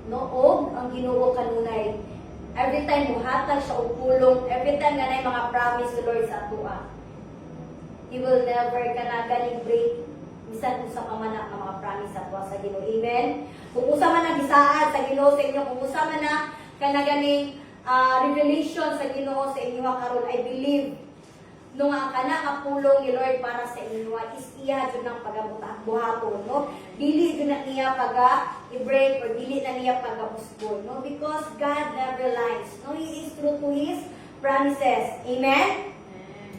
No, og ang Ginoo kanunay. Every time muhatag siya og pulong, every time nga nay mga promise ni Lord sa tuwa. He will never kana ganing break bisan usa pa man ang mga promise sa tuwa sa Ginoo. Amen. Kung usa man ang gisaad sa Ginoo sa inyo, kung usa man na kana ganing revelation sa Ginoo sa inyo karon, I believe nung ang kana nga pulong ni Lord para sa inyo is iya jud ng pagabuhaton, no? Dili jud na niya i-break or dili na niya pagabusbol, no? Because God never lies. No, He is true to His promises. Amen.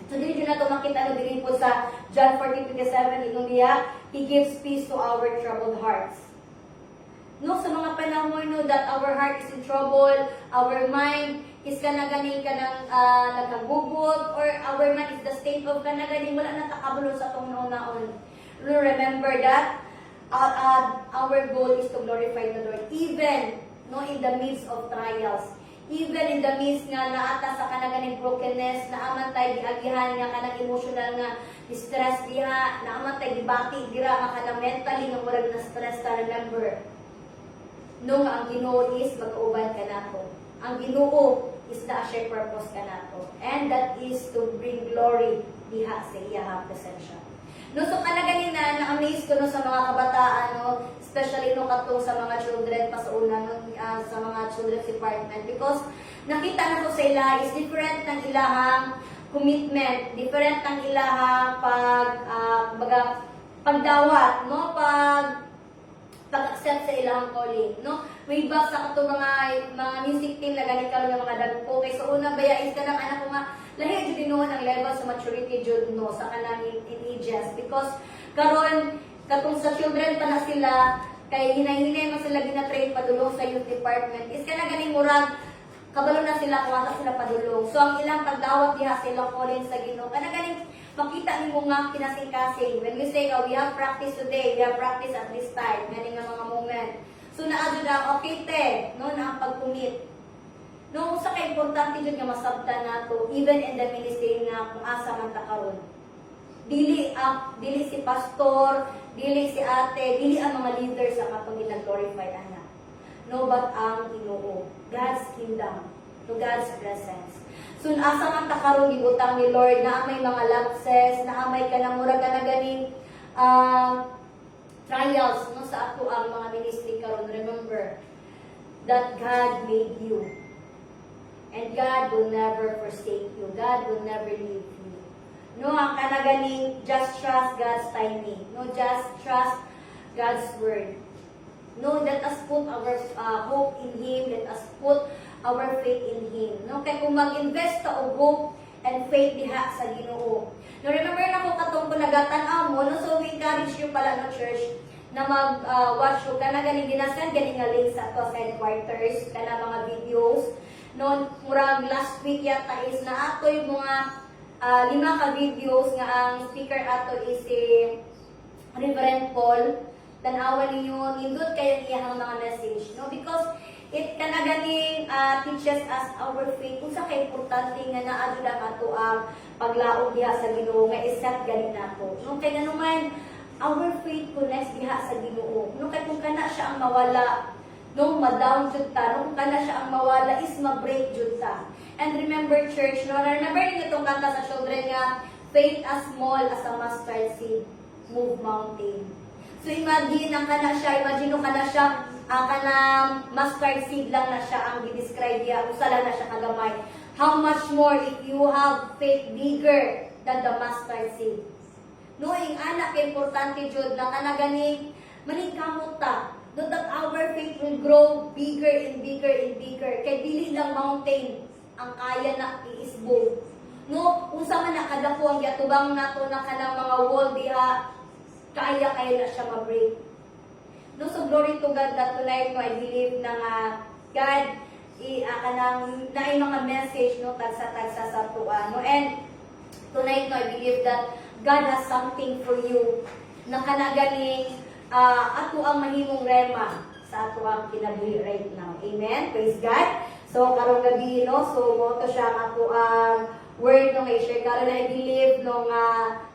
So, dili na ito makita no, din po sa John 14:27, inong niya, He gives peace to our troubled hearts. No, sa mga panahon no, that our heart is in trouble, our mind is kanaganing kanang nagkagugot, or our mind is the state of kanaganing wala na takabulo sa itong naon. Remember that our goal is to glorify the Lord, even no, in the midst of trials. Even in the midst nga naata sa kanaganing brokenness, naaman tayo giagihan nga kanang emotional nga distress diha, naaman tayo gibati dira nga kanang mentally nga murag na stress ta. Remember, no nga ang Ginoo is mag-uban ka nato. Ang Ginoo is na share purpose ka nato. And that is to bring glory diha sa iyahang presensya. No, so kanaganing na-amaze ko no, sa mga kabataan, no, especially no katong sa mga children pa sa una no, sa mga children's department, because nakita na ko sa ila is different ng ilahang commitment, different ng ilahang pagdawat, no, pag-accept sa ilahang calling, no. Way back sa katong mga music team na ganit karon nga mga dagko kay sa una baya is kanang anak ko nga lahi jud noon ang level sa maturity jud no sa kanang ages, because karon katong sa children pa na sila kay hinay-hinay man sila gina-train padulong sa youth department is kana ganing murag kabalo na sila kuwata sila padulong. So ang ilang pagdawat diha sa ilang calling sa Ginoo kana ganing makita nimo nga kinasing-kasing when we say we have practice today, we have practice at this time, ganing nga mga moment. So naadyo na okay te no na ang pag-commit. No, usa ka importante jud nga masabtan nato even in the ministry nga kung asa man ta karon. Dili si pastor, dili si ate, dili ang mga leaders sa katong gina-glorify ana. No, but ang Ginoo, God's kingdom, to God's presence. So asa man ta karon gibutang ni Lord na may mga lapses, na may kanang murag na ganing trials no sa ato ang mga ministry karon. Remember that God made you. And God will never forsake you. God will never leave you. No, ang kanaganing just trust God's timing. No, just trust God's word. No, let us put our hope in Him. Let us put our faith in Him. No, kaya kung mag-invest ta og hope and faith diha sa Ginoo. No, remember na ko katong kunagatan mo, no, so we encourage you pala no church na mag-watch yung kanaganing dinasan ganing nga link sa to sa headquarters, kana mga videos. No, murag last week yata is na ato yung mga 5 ka videos nga ang speaker ato is si Reverend Paul. Tanawan ninyo, nindot kayo iyang mga message, no? Because it kanaganing teaches us our faith kung sa ka-importante nga naadto lang ato ang paglaog diha sa Ginoo nga iset ganin nato. No, kay nanuman our faith connects diha sa Ginoo. No, kay kung kana siya ang mawala, no, ma-down jud ta, no, kung kana siya ang mawala is ma-break jud ta. And remember church, no, remember niyo itong kanta sa children nga, faith as small as a mustard seed, move mountain. So imagine ang kana siya, imagine nung kana siya, kanang mustard seed lang na siya ang i-describe niya, usa lang na siya kagamay. How much more if you have faith bigger than the mustard seed. No, ing anak, importante jud na kanaganing maningkamot ta. No, that our faith will grow bigger and bigger and bigger. Kay dili lang mountain ang kaya na iisbog. No, unsa man nakadako ang giatubang nato na kanang mga wall diha, kaya na siya ma-break. No, so glory to God that tonight, no, I believe na nga God kanang naay mga message no tagsa-tagsa sa tuwa. No, and tonight, no, I believe that God has something for you na kanaganing ato ang mahimong rema sa ato ang kinabuhi right now. Amen? Praise God. So, karong gabi, no? So, moto siya ang ato ang word nung i-share. Karon I believe nung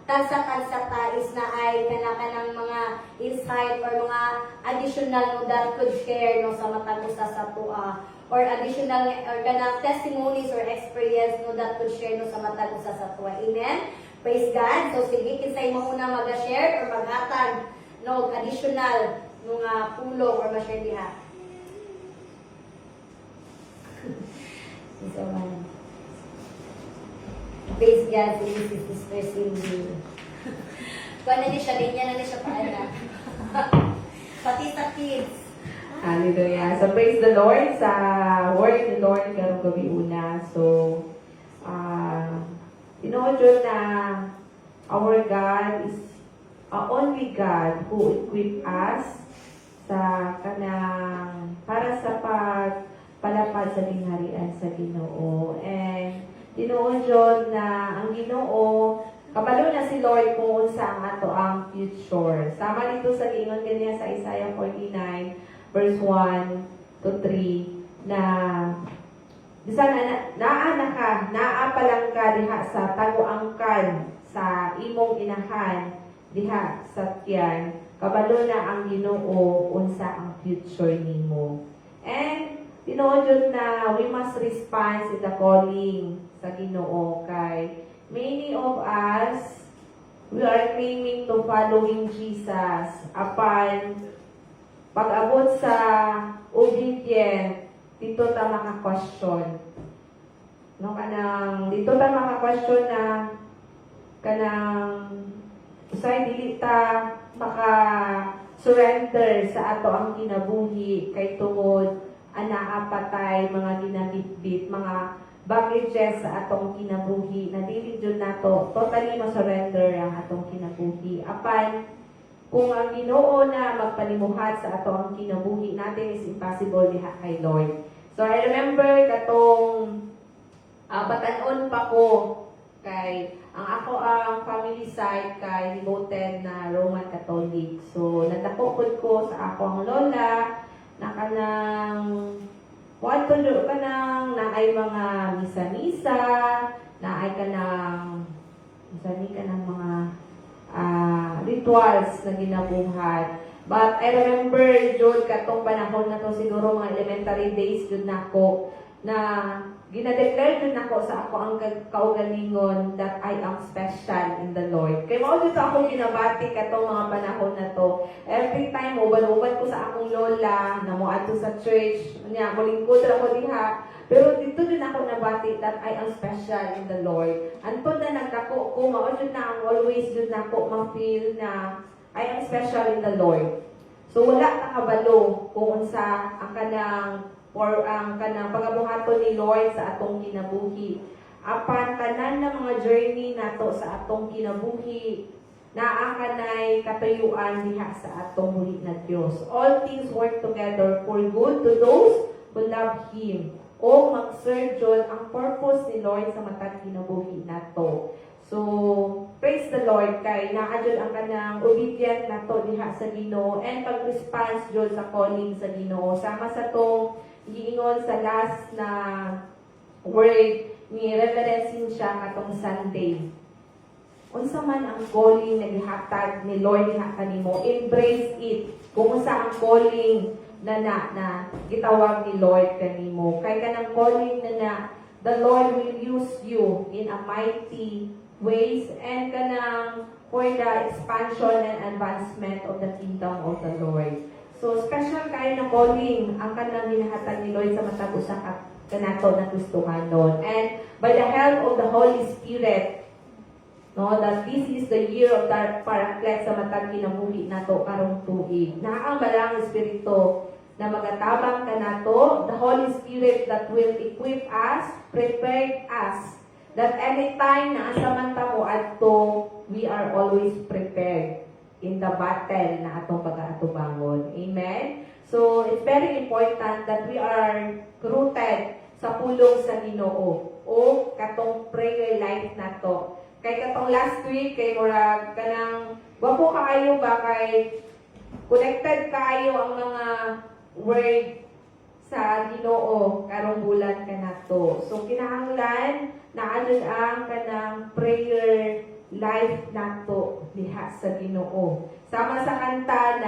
tagsa-tagsa ta is na ay kanang mga insight or mga additional no that could share no sa matag usa sa tuwa or additional or kanang testimonies or experience no that could share no sa matag usa sa tuwa. Amen? Praise God. So, sige, kinsay mo una mag-share or maghatag no additional mga pulong or ma-share diha. So, praise God, so this is Sister Cindy. Kung na siya, ganyan na siya paana. Pati sa kids. Hallelujah. So, praise the Lord sa word ni Lord karong gabi una. So, tinuod yun na our God is only God who equip us sa kanang para sa pagpalapad sa gingharian sa Ginoo. And tinuod yun na ang Ginoo kabalo na si Lord kung unsa ang ato ang future. Sama dito sa giingon kaniya sa Isaiah 49 verse 1 to 3 na bisan naa pa lang ka diha sa taguangkan sa imong inahan diha sa tiyan, kabalo na ang Ginoo unsa ang future nimo. And tinuod yun na we must respond to the calling sa Ginoo kay many of us we are claiming to following Jesus apan pag-abot sa obedient dito ta maka-question. No kanang dito ta maka-question na kanang usay dili ta maka-surrender sa ato ang kinabuhi kay tungod anaa patay mga ginabitbit, mga baggages sa atong kinabuhi na dili jud nato totally ma-surrender ang atong kinabuhi. Apan kung ang Ginoo na magpanimuhat sa ato ang kinabuhi natin is impossible diha kay Lord. So I remember katong batan-on pa ko kay ang ako ang family side kay devoted na Roman Catholic. So nadakopod ko sa ako ang lola na kanang tulo ka nang naay mga misa-misa, naay ka nang mga rituals na ginabuhat. But I remember jud katong panahon na to siguro mga elementary days jud nako na ginadeclare jud nako sa ako ang kaugalingon that I am special in the Lord. Kay mao dito ako ginabati katong mga panahon na to. Every time uban-uban ko sa akong lola na moadto sa church, nya molingkod ra ko diha. Pero dito din ako nabati that I am special in the Lord. Anton na nagdako ko mao jud na ang always jud nako ma-feel na I am special in the Lord. So wala ta kabalo kung unsa ang kanang or ang kanang pagabuhaton ni Lord sa atong kinabuhi. Apan tanan ng mga journey nato sa atong kinabuhi, naa kanay katuyuan diha sa atong buhi na Dios. All things work together for good to those who love Him. O mag-serve jud ang purpose ni Lord sa matag kinabuhi nato. So, praise the Lord kay naa jud ang kanang obedient nato diha sa Ginoo and pag-response jud sa calling sa Ginoo. Sama sa tong giingon sa last na word ni Reverend Cynthia katong Sunday. Unsa man ang calling na gihatag ni Lord diha kanimo, embrace it. Kung unsa ang calling na gitawag ni Lord kanimo. Kay kanang calling na the Lord will use you in a mighty ways and kanang for the expansion and advancement of the kingdom of the Lord. So, special kayo na calling ang kanang ginahatag ni Lord sa matag usa kanato na gustuhan nun. And by the help of the Holy Spirit, no, that this is the year of the Paraclet sa matag kinabuhi nato karong tuig. Naa ang balang espiritu na magatabang ka nato, the Holy Spirit that will equip us, prepare us, that anytime na asamanta mo adto, we are always prepared in the battle na atong pag-aatubangon. Amen? So, it's very important that we are rooted sa pulong sa Ginoo o katong prayer life nato. Kay katong last week, kay murag kanang wapo kaayo ba kay connected kaayo ang mga word sa Ginoo karong bulan kanato. So kinahanglan na adun ang kanang prayer life nato diha sa Ginoo. Sama sa kanta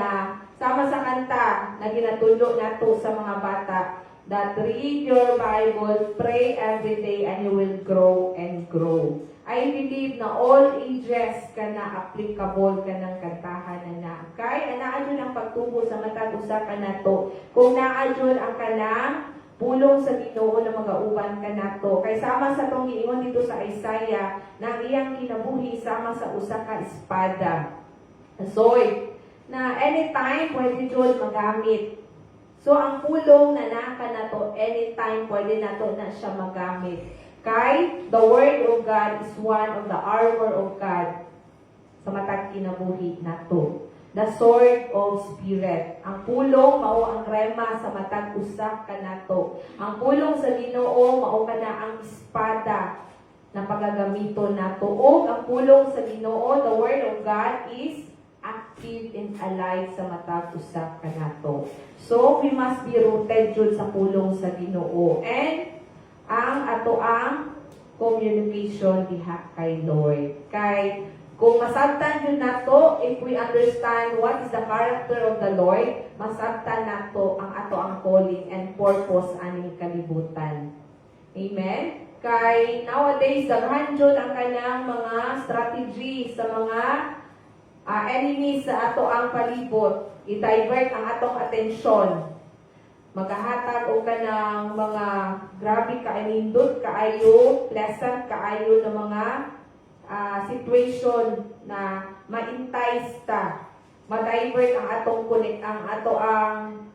na ginatulo nato sa mga bata that read your Bible, pray every day, and you will grow and grow. I believe na all ages ka na applicable ka ng kantahan na kay naadyon ang pagtubo sa matag usa ka nato. Kung naadyon ang kanang pulong sa Ginoo na magauban ka nato. Kay sama sa tong giingon dito sa Isaiah na iyang kinabuhi sama sa usa ka espada. Sword na anytime pwede jud magamit. So ang pulong na naka nato anytime pwede nato na siya magamit. Kay the Word of God is one of the armor of God sa matag kinabuhi nato. The sword of spirit. Ang pulong mao ang rema sa matag usa ka nato. Ang pulong sa Ginoo mao kana ang espada na pagagamiton nato. O ang pulong sa Ginoo, the Word of God is active and alive sa matag usa ka nato. So we must be rooted jud sa pulong sa Ginoo. And ang ato ang communication diha kay Lord. Kay kung masabtan yun nato, if we understand what is the character of the Lord, masabtan nato ang ato ang calling and purpose aning kalibutan. Amen? Kay nowadays, daghan jud ang kanang mga strategy sa mga enemies sa ato ang palibot. I-divert ang atong atensyon. Maghahatag o ka ng mga grabe kainindot kaayo, pleasant kaayo ng mga situation na ma-entice ta. Ma-divert ang atong connect, ang ato ang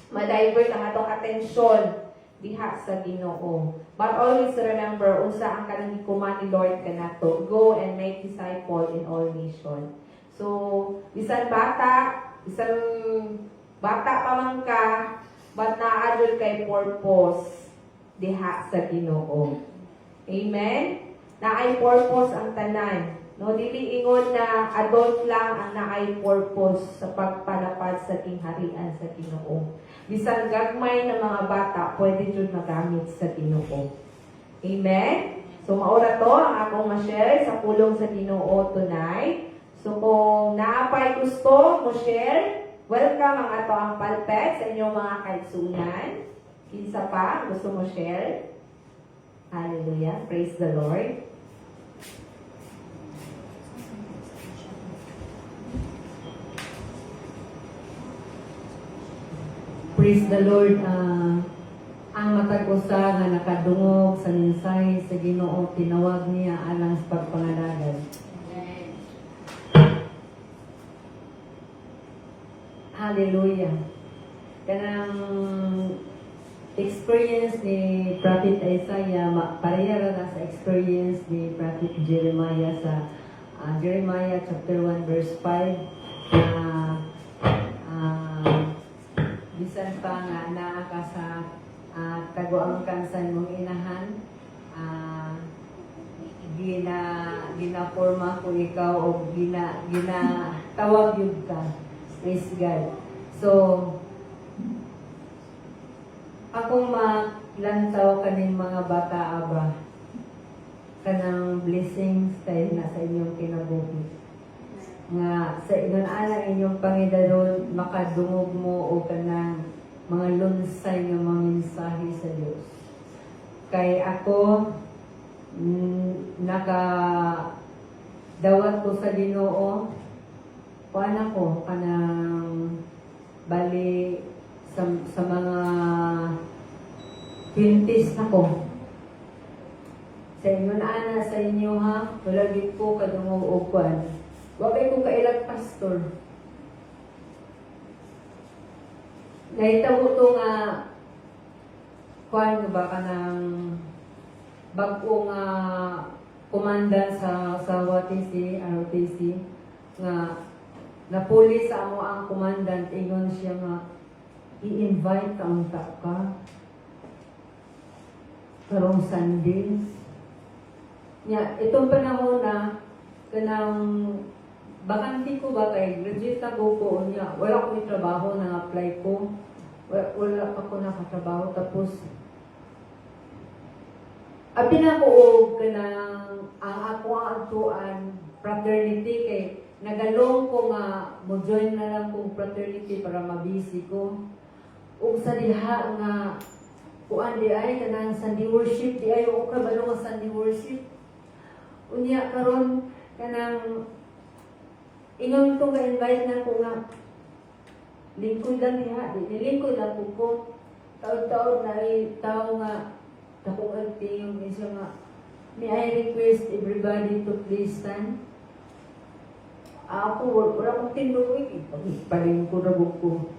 ma-divert ang atong atensyon diha sa Ginoo. But always remember, unsa ang kanang gikuman ni Lord kanato, go and make disciple in all nations. So, bisan bata pa man ka, but naadol kay purpose diha sa Ginoo. Amen? Naay purpose ang tanan. No, dili ingon na adult lang ang naay purpose sa pagpalapad sa tingharian sa Ginoo. Bisan gagmay na mga bata, pwede jud magamit sa Ginoo. Amen? So maura to ang akong ma-share sa pulong sa Ginoo tonight. So kung naapay gusto mo share, welcome ang ato ang palpet sa inyong mga kaigsunan. Kinsa pa gusto mo share? Hallelujah. Praise the Lord. Praise the Lord. Ang matag usa nga nakadungog sa mensahe sa Ginoo, tinawag niya alang sa pagpangalagan. Hallelujah. Kanang experience ni Prophet Isaiah, pareha na sa experience ni Prophet Jeremiah sa Jeremiah chapter 1 verse 5 na bisan pa nga naa ka sa taguangkan sa imong inahan, gina-forma ko ikaw o ginatawag yun ka. Praise God. So, akong maglantaw kaning mga bata aba, kanang blessings tayo na sa inyong kinabuhi. Nga sa ingon-ana inyong Panginoon, makadungog mo o kanang mga lunsay nga mga mensahe sa Diyos. Kay ako, nakadawat ko sa Ginoo, kuan ako kanang bali sa mga 20s na ko. sa ingon ana sa inyo ha, wala gid ko kadungog-ugwan. Wa kay ko kailag pastor. Nahitabo to nga kuan ba ka ng bag-o nga komandan sa WTC, ROTC nga napuli sa amo ang commandant ingon siya nga i-invite ka unta ka karong Sunday. Nya itong panahon na kanang bakante ko ba kay graduate na ko niya wala ko trabaho nang apply ko wala pa ko nakatrabaho tapos abi na ko og kanang ang ako ang atuan fraternity kay nagalong ko nga mo join na lang kong fraternity para mabisi ko ug sa diha nga kuan di ay kanang Sunday worship di ay o kabalo nga Sunday worship unya karon kanang ingon ko nga invite na ko nga lingkod lang diha di nilingkod lang ko taon-taon na ay tao nga takong agti yung isa nga may I request everybody to please stand. Ako wala akong tinduig palingkod ra ko.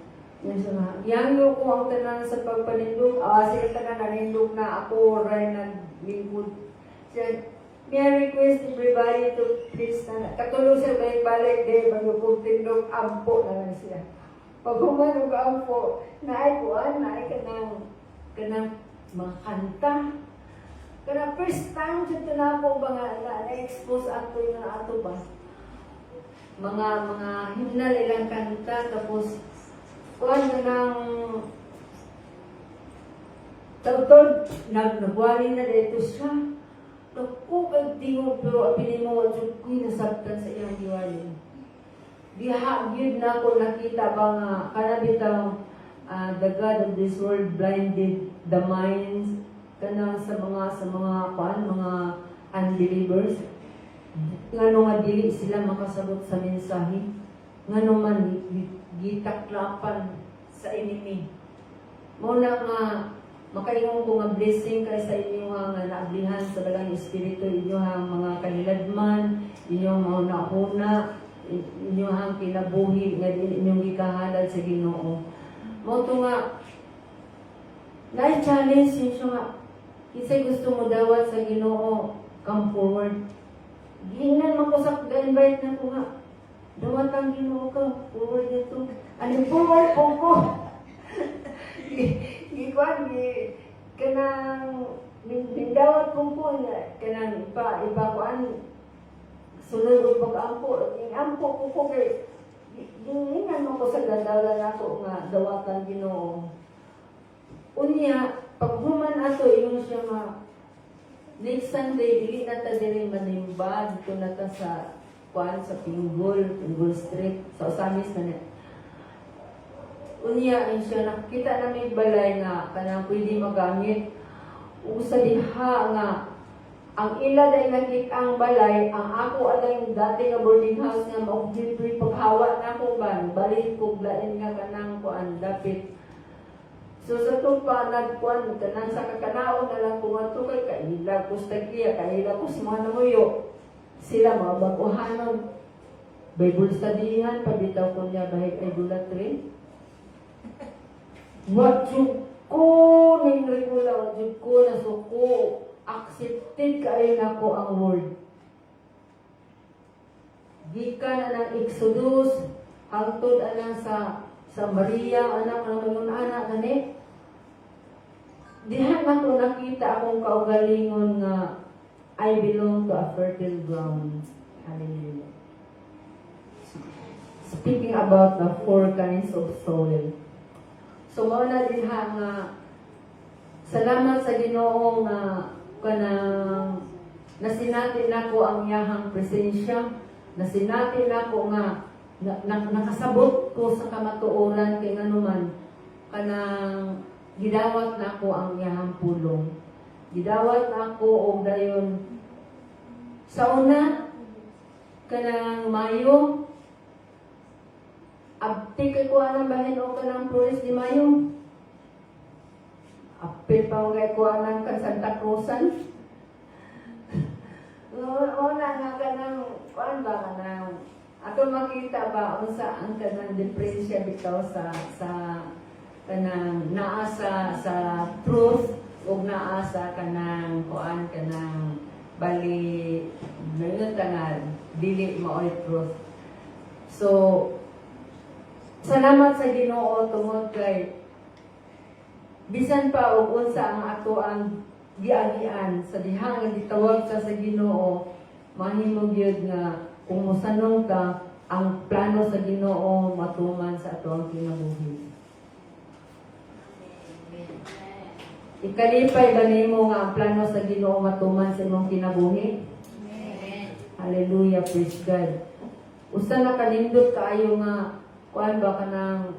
Yan siya nga. Yang ko ang tanan sa pagpalindog. Sila tanan nalindog na ako rin naglingkod. Siya, may I request everybody to please stand. Katulog siya balik-balik din. Bago kong tindog, ampo na lang siya. Pag humanog ampo, naay kuan, naay kanang mga kanta. Kaya first time siya na ako ba na-expose ato yung ato ba? Mga himnal ilang kanta tapos kuan na ng tautod nagwali na dito siya. Naku, kagtingog pero pinimo jud ko nasabtan sa iyang diwali. Diha gyud na ako nakita ba nga kana bitaw the God of this world blinded the minds kanang sa mga unbelievers ngano nga dili sila makasabot sa mensahe ngano man gitaklapan sa enemy mo na nga makaingon ko nga blessing kay sa inyo nga naablihan sa dalang espiritu inyo ang mga kaniladman inyong mga nauna inyo ang kinabuhi nga inyong gikahalad sa Ginoo mo to nga na-challenge siya nga kisay gusto mo dawat sa Ginoo come forward giingnan man ko sa invite na ko nga dawat ang Ginoo ka forward dito ano forward po ko gikuan kanang dawat po ko kanang iba kuan sunod og pag-ampo ampo ko kay giingnan man ko sa dandalan ako nga dawatan Ginoo unya paghuman ato ingon siya nga next Sunday dili na ta diri manimba dito na ta sa kuan sa Pinggol Street sa Osamis na unya in siya nakita na may balay nga kanang pwede magamit ug sa diha nga ang ila day nakita ang balay ang ako adang dati nga boarding house nga mao free paghawa na ko ban balik ko lain nga kanang kuan dapit. So sa tupa nagkuan kanang sa kakanaon na lang kung ato kay kaila ko sa tagiya, kaila ko sa mga namuyo. Sila mga baguhanon. Bible studyhan, pabitaw ko niya bahig idolatry. Wajud ko ning regula, wajud ko na suko. Accepted kayo na ko ang word. Gikan na ng Exodus, hangtod anang sa Maria, anak ng mga anak gani. Diha man ko nakita akong kaugalingon nga I belong to a fertile ground. Hallelujah. Speaking about the 4 kinds of soil. So mao na diha nga salamat sa Ginoo nga kanang nasinati nako ang iyahang presensya, nasinati nako nga nakasabot ko sa kamatuoran kay nganuman kanang gidawat nako ang iyahang pulong. Gidawat nako og dayon sa una kanang Mayo abti kay ko anang bahin o kanang Flores de Mayo. Apil pa kay ko anang kan Santa Cruzan. kuan ba kanang ato makita ba unsa ang kanang diferensya bitaw sa kanang naa sa truth ug naa sa kanang kuan kanang bali ngayon nga dili mao'y truth. So salamat sa Ginoo tungod kay bisan pa og unsa ang ato ang giagian sa dihang nga gitawag sa Ginoo, mahimo gyud nga kung mosanong ka ang plano sa Ginoo matuman sa ato ang kinabuhi. Ikalipay ba nimo nga ang plano sa Ginoo matuman sa imong kinabuhi? Amen. Hallelujah, praise God. Usa na kalindot kaayo nga kuan ba kanang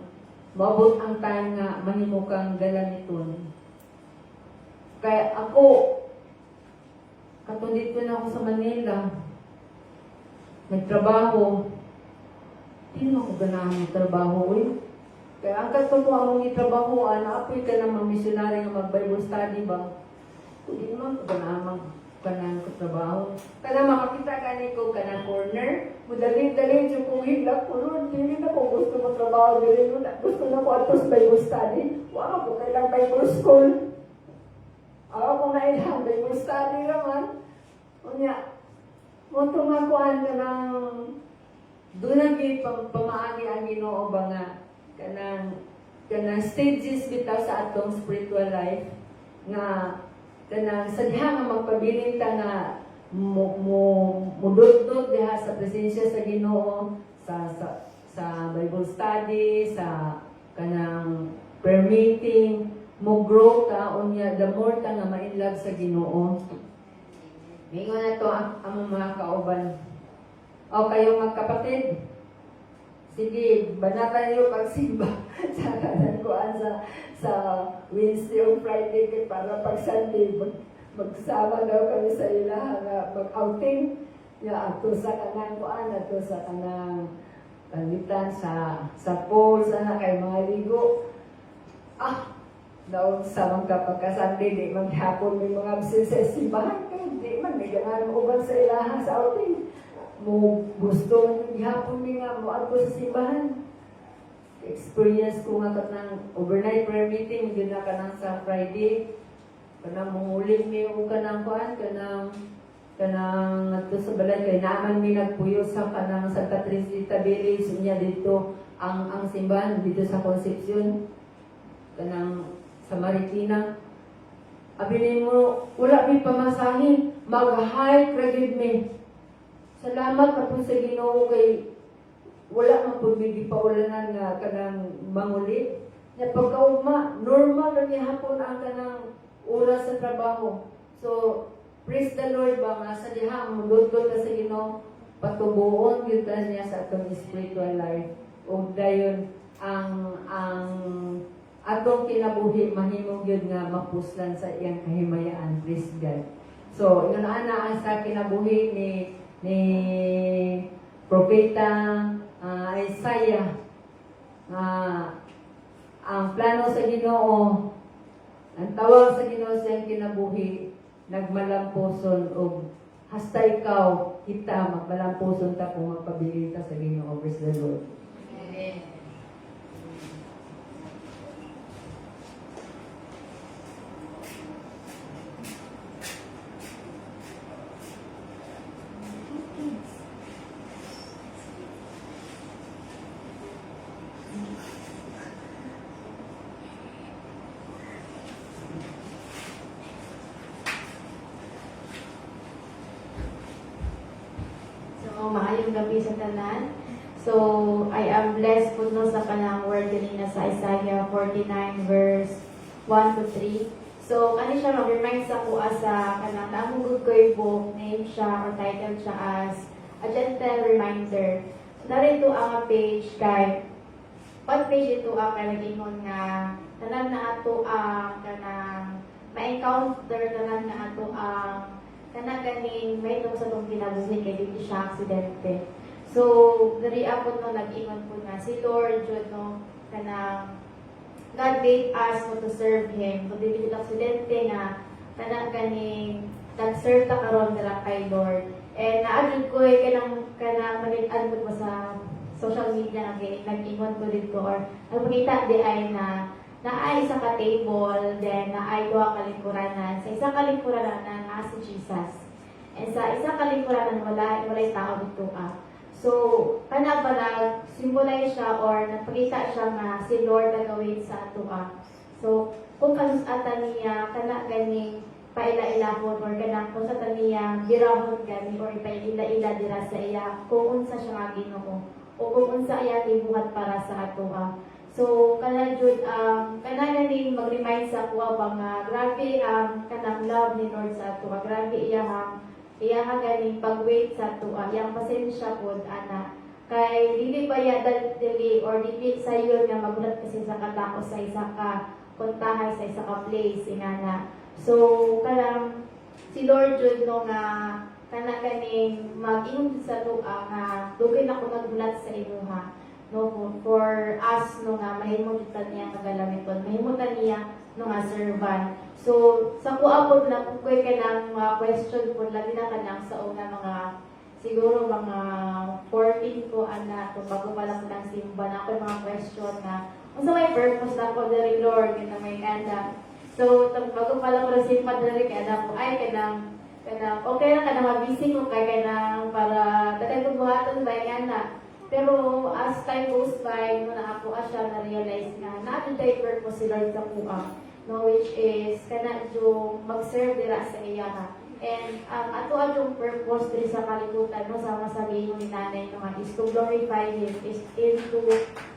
maabot ang time nga mahimo kang galaniton. Kaya ako katundit ko na ako sa Manila. Nagtrabaho. Di mo ako ganahan magtrabaho eh. Kaya ang kato mo among itrabahoan, naapoy ka ng mga missionary nga mag-Bible study ba? Hindi naman ko ganahan kanang katrabaho. Kana makakita ka ni ko kanang corner, mudali-dali yung kong hilak ko ron. Hindi na ko gusto magtrabaho dili mo na. Gusto na ko atos Bible study. Wow, kung kailang Bible school. Ako kung nailang Bible study naman. Unya, mo tumakuan ka ng doon ang pamaagi ang Ginoo ba nga kanang stages bitaw sa atong spiritual life nga kanang sa diha nga magpabilin ta nga mudot-dot diha sa presensya sa Ginoo sa Bible study sa kanang prayer meeting mo grow ta unya the more ta nga ma-inlove sa Ginoo. Mingon na to ang mga kauban. O kayong magkapatid, sige, banatan niyo pagsimba sa kanangkuan sa Wednesday o Friday para pag Sunday magsama daw kami sa ilaha nga mag-outing ya ato sa kanangkuan ato sa kanang kangitan sa pool sana kay mga ligo. Daw sa mga pagka-Sunday di maghapon may mga absent sa simbahan kay di man may ganang uban sa ilaha sa outing. Mo gusto gihapon mi nga mo adto sa simbahan. Experience ko nga kanang overnight prayer meeting gyud na kanang sa Friday. Kanang muli mi og kanang kuan kanang adto sa balay kay naaman mi nagpuyo sa kanang Santa Teresita Village unya dito ang simbahan dito sa Concepcion kanang sa Marikina. Abi mo wala mi pamasahin mag-hike ra gyud mi. Salamat na po sa Ginoo kay wala man po may gipaulanan nga kanang manguli. Na pagkaugma, normal lang hapon ang kanang oras sa trabaho. So, praise the Lord ba nga sa diha mudot-dot ka sa Ginoo patubuon gyud niya sa atong spiritual life. Ug dayon ang atong kinabuhi mahimo gyud nga mapuslan sa iyang kahimayaan. Praise God. So, yun ana ang sa kinabuhi ni Propeta Isaiah. Ang plano sa Ginoo, ang tawag sa Ginoo sa iyang kinabuhi, nagmalamposon o hasta ikaw, kita, magmalamposon ta kung magpabili ta sa Ginoo. Praise the Lord. Amen. Maayong gabi sa tanan. So, I am blessed po no sa kanang word kanina sa Isaiah 49 verse 1 to 3. So, kani siya mag-remind sa kuha sa kanang naamugod ko yung book, name siya or title siya as A Gentle Reminder. So, narito ang page kay what page ito ang kalagingon nga tanan na ato ang kanang ma-encounter tanan na ato ang kanang ganing may ito sa itong kinabuhi kay dito siya aksidente. So, dari ako no, nag-ingon po na si Lord, Jud, no, kanang God made us to serve Him. So, dito aksidente nga kanang ganing nag-serve ta karon dira kay Lord. And naadjud ko kanang malit-an ko sa social media nag-ingon ko dito or nagpakita di ay na naay isa ka table, then naay duha ka lingkuranan. Sa isa ka lingkuranan na si Jesus. And sa isa ka lingkuranan walay tao dito ka. So, kana ba nag-symbolize siya or nagpakita siya nga si Lord nagawin sa ato ka. So, kung kanus-ata niya, kana ganing paila-ilahon or kanang kung sa taniya birahon gani or paila-ila dira sa iya kung unsa siya nga Ginoo o kung unsa iya gibuhat para sa ato ka. So, kana jud kana ganing mag-remind sa kuha ba nga grabe kanang love ni Lord sa ato ka. Grabe iya ganing pag-wait sa ato ka. Yang pasensya pod ana kay dili ba ya dili or dili sayon nga magulat kasi sa katao sa isa ka puntahan sa isa ka place ingana. So kanang si Lord jud no nga kana kaning mag-ingon sa tuwa nga dugay na ko nagbulat sa imuha no for us no nga mahimo jud ta niya kagalamiton mahimo ta niya no nga servant. So sa kuha pod na kung koy kanang mga question pod lagi na kanang sa una mga siguro mga 14 ko ana kung bago pa lang ng simba na ako mga question nga unsa may purpose na ko diri Lord kita may kanda. So bago pa lang ko simba diri kay ana ko ay kanang okay lang kanang mabisi ko kay kanang para daghan ko buhaton ba ana. Pero as time goes by mo na ako asya na realize nga na day purpose si Lord sa kuha no which is kana jo mag-serve dira sa iya ha. And ato atong purpose diri sa kalibutan no sama sa giingon ni nanay no is to glorify Him, is to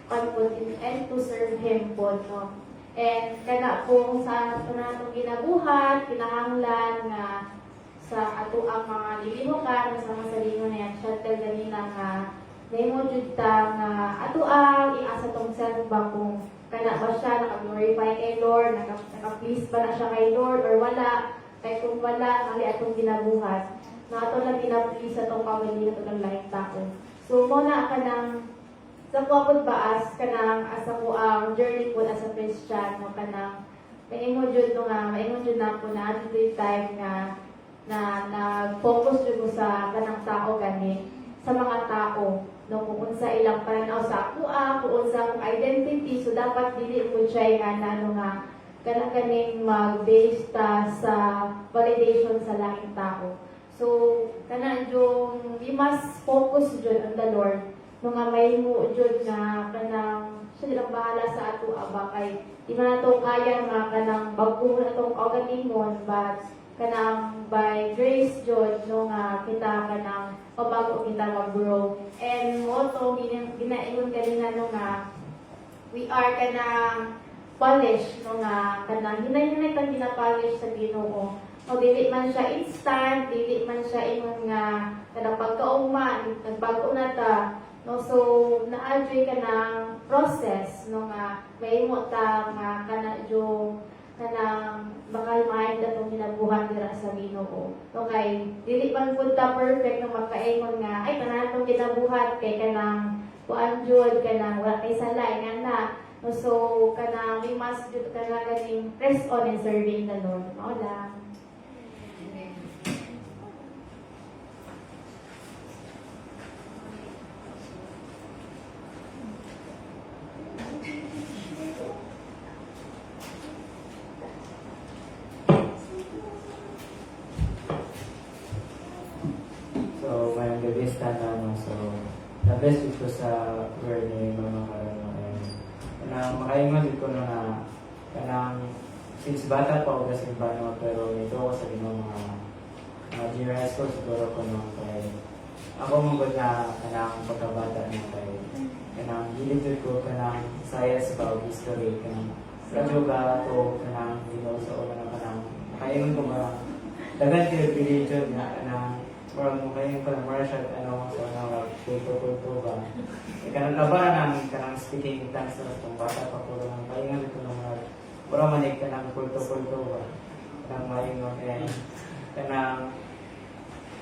confide and to serve Him po no. And kana kung sa ato natong ginabuhat, kinahanglan nga sa ato ang mga lilihukan sama sa lingon niya shuttle ganina nga nahimo jud ta nga ato ang iasa tong self ba kung kana ba siya naka-glorify kay Lord, naka-please ba na siya kay Lord or wala. Kaya kung wala, mali atong ginabuhat, na ito lang ginapili sa itong pamilya ito ng lahing tao. So, muna ka ng, sa kuha po baas, ka ng, asa ko ang journey po as a Christian, no, ka ng, maingon dyan na po na at ito time na nag-focus dyan po sa kanang tao gani, sa mga tao, no, kung unsa ilang pananaw sa kuha, kung unsa akong identity, so dapat dili po siya nga na, ano nga, kanang mag-base ta sa validation sa lahing tao. So, kanang yung we must focus dyan on the Lord. Nung nga may mo dyan nga kanang siya nilang bahala sa ato aba kay di man nato kaya nga kanang bago na itong kaugalingon but kanang by grace dyan no nga kita kanang pabago kita mag-grow. And mo to ginaingon kanina no nga we are kanang polish no nga kanang hinay-hinay kang ginapolish sa Ginoo. O dili man siya instant, dili man siya ingon nga kanang pagkauma, nagbago na ta. No so naadyoy kanang process no nga mahimo ta nga kana jo kanang baka mind atong ginabuhat dira sa Ginoo. No kay dili man pud ta perfect no makaingon nga ay tanan atong ginabuhat kay kanang kuan jud kanang wala kay sala ingana. No, so, we must do ganing press on and serving the Lord. Mao lang. So, may gabis na naman. So, na-bless ko sa word ni Mama Karano. Kanang makaingon ko na nga kanang since bata pa ako kasi bano pero ito ako sa ginong mga junior high school siguro ko nung kay ako mong na kanang pagkabata na kay kanang gilid ko kanang science about history kanang radyo ba to kanang ginoo sa una na kanang makaingon ko ba dagan kayo religion nga kanang parang makaingon ko na martial ano sa una kulto ba kanang kabaran namin kanang speaking in tongues na itong bata pa po lang paingan ito ng mga wala manig kanang kulto-kulto ba kanang maingon kanang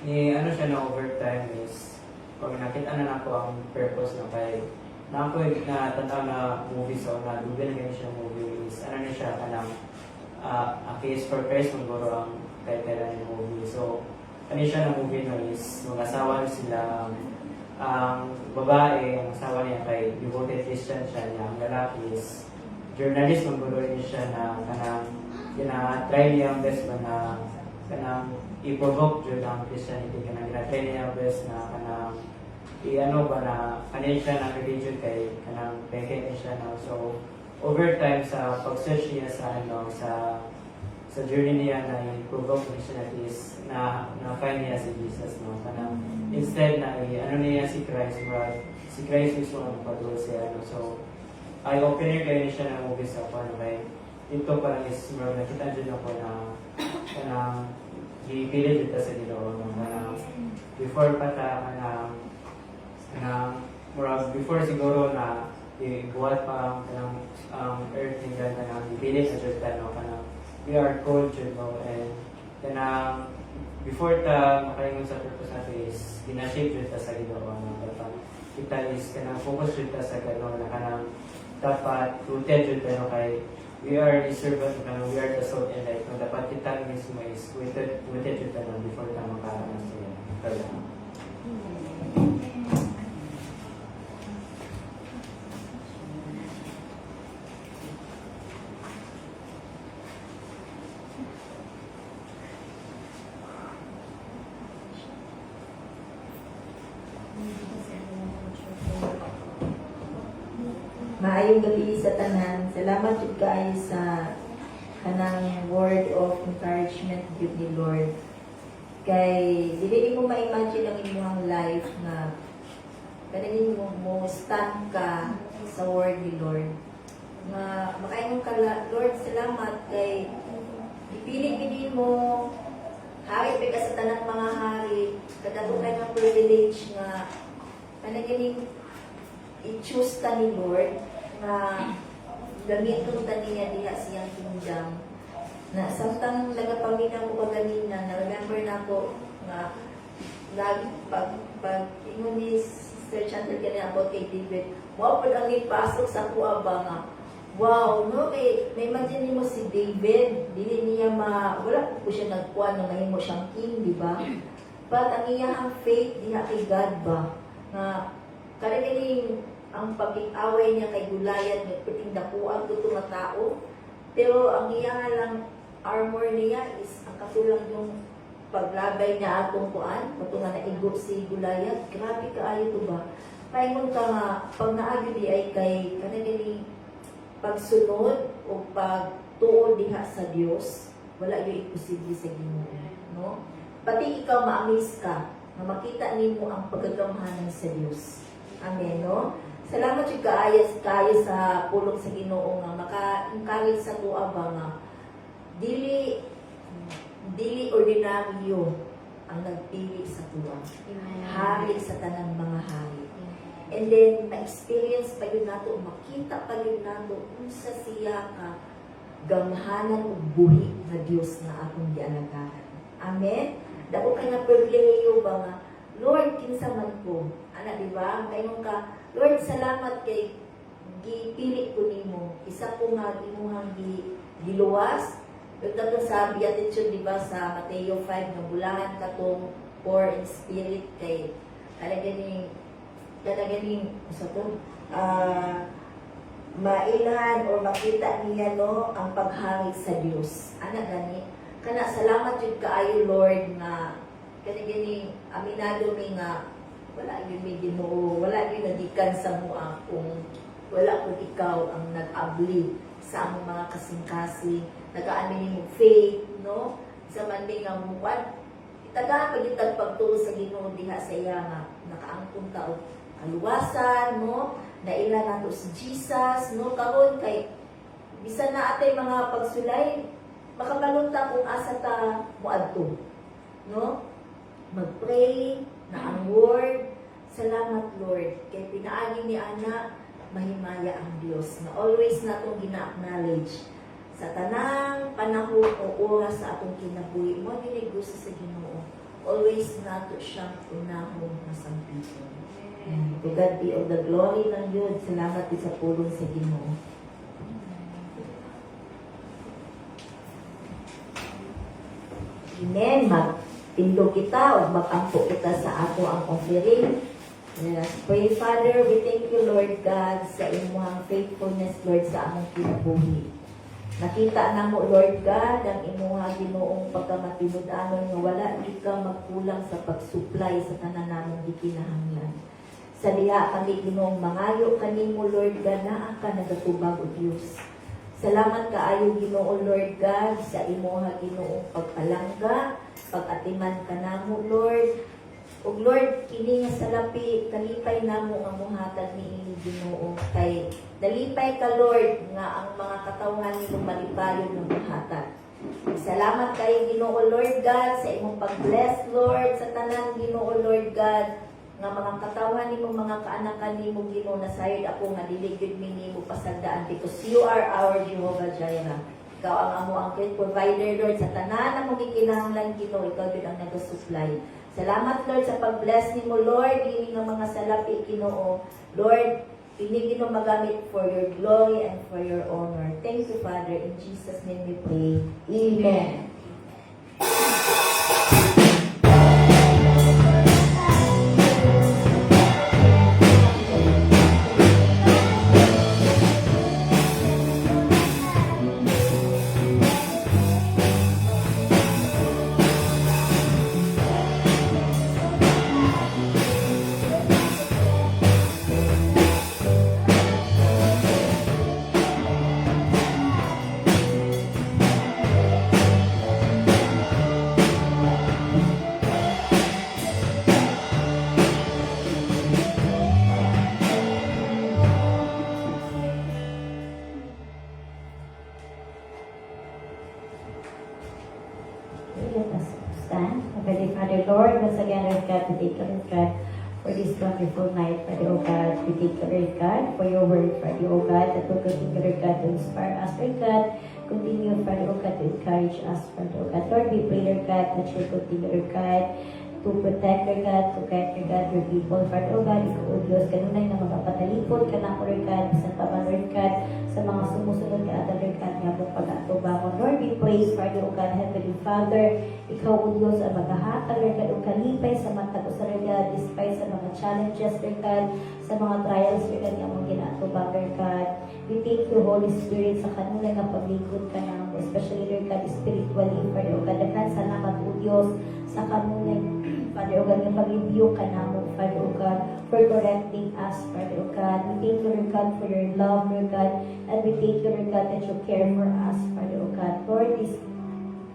ni ano siya na overtime is pag nakita na ako ang purpose na kay na ako na tanaw na movie sa una dugan ganyan siya movie is ano na siya kanang a case for Christ maguro ang title ng movie. So, ano siya ng movie no is, mga asawa sila, ang babae, ang asawa niya kay devoted Christian siya niya, ang lalaki is journalist, magbulo niya siya na kanang try niya ang best ba na kanang i-provoke dyan ang Christianity, kanang try niya ang best na kanang i-ano ba na kanin siya ng religion kay kanang peke siya na. So, over time sa pag-search niya sa sa journey niya na i-provoke Christianity is na-find niya si Jesus, no? Kanang instead na ano niya si Christ, but si Christ mismo ang patuloy siya, no? So, eye-opener kayo niya siya ng movie sa paano kay ito parang is more nakita dyan ako na kanang ipilit dito sa Ginoo, no? Kanang before pa ta kanang murag before siguro na ibuhat pa ang earth nila kanang ipilit na dyan, no? Kanang we are called to know, and kanang before ta makaingon sa purpose natin is ginashape dyan ta sa Ginoo, no? Dapat kita is kanang focus dyan ta sa Ginoo na kanang dapat rooted dyan ta, no? Kay we are the servant, we are the salt and light, no? Dapat kita mismo is rooted dyan ta, no? Before ta makaano sa Ginoo. Maayong gabi sa tanan. Salamat jud kaayo sa kanang word of encouragement jud ni Lord. Kay dili mo ma-imagine ang inyong life na kanang mo stand ka sa word ni Lord. Makaingon ka Lord, salamat kay ipili gid mo hari pa ka sa tanang mga hari, kadto kay nga privilege nga kanang i-choose ta ni Lord na gamiton ta niya diha siyang kingdom. Na samtang nagapamina ko kanina, na-remember na ko na pag ingon ni Sir Chandler kanina about kay David, wow, pag ang ipasok sa kuha ba nga, wow, no, may imagine mo si David, dili niya wala po siya nagkuha na mahimo siyang king, di ba? But ang iyang faith diha kay God ba, na karagaling ang pag-away niya kay Goliath, nagpiting dakuan ko itong mga tao. Pero ang iyang lang armor niya is ang katulad yung paglabay niya atong kuan, katong nga naigop si Goliath. Grabe kaayo to ba? Paingon ka nga, pag naagili ay kay kanagaling pagsunod o pagtuon diha sa Dios, wala yung imposible sa Ginoo, no? Pati ikaw ma-amaze ka na makita nimo ang pagkagamhanan sa Dios. Amen, no? Salamat yung kayo sa pulong sa Ginoo nga maka-encourage sa tuwa ba nga dili ordinaryo ang nagpili sa tuwa. Hari sa tanang mga hari. And then na-experience pa yun nato, makita pa yun nato kung sa siya ka gamhanan o buhi na Diyos na akong gialagaran. Amen? Dako ka na pribilehiyo ba nga, Lord, kinsa man ko. Ana, di ba? Kayon ka, Lord, salamat kay gipili ko nimo. Isa ko nga imuhang giluwas. Ito sa Beatitude, di ba, sa Mateo 5, na bulangan katong poor in spirit kay kalaganing sa to, mailan o makita niya, no, ang paghangit sa Dios. Ana gani, kana salamat jud kaayo Lord na kani aminado mi nga wala yun may Ginoo, wala yun nagikan sa mua kung wala kung ikaw ang nag-abli sa among mga kasing-kasing, nag-aamin mo faith, no? Sa man nga muwan, itagaan pa yung pagtuo sa Ginoo diha sa iya nga nakaangkong tao kaluwasan, no? Naila nato si Jesus, no? Karon kay bisan na atay mga pagsulay, makabalunta kung asa ta moadto, no? Mag-pray na ang word. Salamat Lord kay pinaagi ni ana mahimaya ang Dios na always natong gina-acknowledge sa tanang panahon o oras sa atong kinabuhi mo dinhi gusto sa Ginoo, always nato siyang unahon na sampiton. To God be all the glory ng Diyos. Salamat din sa pulong sa Ginoo. Amen. Magtindog kita o magampo kita sa ato ang offering. Let's pray, Father. We thank you, Lord God, sa imong faithfulness, Lord, sa among kinabuhi. Nakita na mo, Lord God, ang imuha Ginoong pagkamatinud-anon nga wala di ka magkulang sa pag-supply sa tanan namong gikinahanglan. Sa diha kami Ginoong mangayo kanimo, Lord God, naa ka nagatubag o Diyos. Salamat kaayo Ginoo, Lord God, sa imuha Ginoong pagpalangga, pag-atiman ka namo, Lord. O Lord, kini nga salapi, kalipay namo ang muhatag ni Ginoo kay dalipay ka, Lord, nga ang mga katawhan nimo malipayon ng muhatag. Salamat kay Ginoo, Lord God, sa imong pag-bless, Lord, sa tanan Ginoo, Lord God, nga mga katawhan nimo, mga kaanakan nimo, Ginoo, nasayod ako nga dili gyud mi nimo pasagdaan because you are our Jehovah Jireh. Ikaw ang amo ang great provider, Lord, sa tanan na mong gikinahanglan, Ginoo, ikaw gyud ang nag-supply. Salamat, Lord, sa pag-bless ni mo, Lord, ini nga mga salapi, Ginoo. Lord, ini Ginoo magamit for your glory and for your honor. Thank you, Father. In Jesus' name we pray. Amen. Let us stand. Heavenly Father, Lord, once again, Lord God, we thank you, Lord God, for this wonderful night, Father, oh God. We thank you, Lord God, for your word, Father, oh God, that will continue, Lord God, to inspire us, Lord God. Continue, Father, oh God, to encourage us, Father, oh God. Lord, we pray, Lord God, that you continue, Lord God, to protect, Lord God, to guide, Lord God, your people, Father, oh God. Ikaw, oh Diyos, kanunay na magpapatalipod ka na, Lord God, sa taban, Lord God, sa mga sumusunod ka at Lord God, nga mong pag-atubakon. Lord, we praise, Father, oh God, Heavenly Father, ikaw, O Diyos, ang maghahatag, Lord God, o kalipay sa matag o sa Lord God, despite sa mga challenges, Lord God, sa mga trials, Lord God, nga mong ginatubak, Lord God. We thank you, Holy Spirit, sa kanunay nga paglikod ka na, especially, Lord God, spiritually, Father, O God, daghang salamat, O Diyos, sa kanunay, Father, O God, nga pag-review ka na mo, Father, O God, for correcting us, Father, O God. We thank you, Lord God, for your love, Lord God, and we thank you, Lord God, that you care for us, Father, O God. Lord, this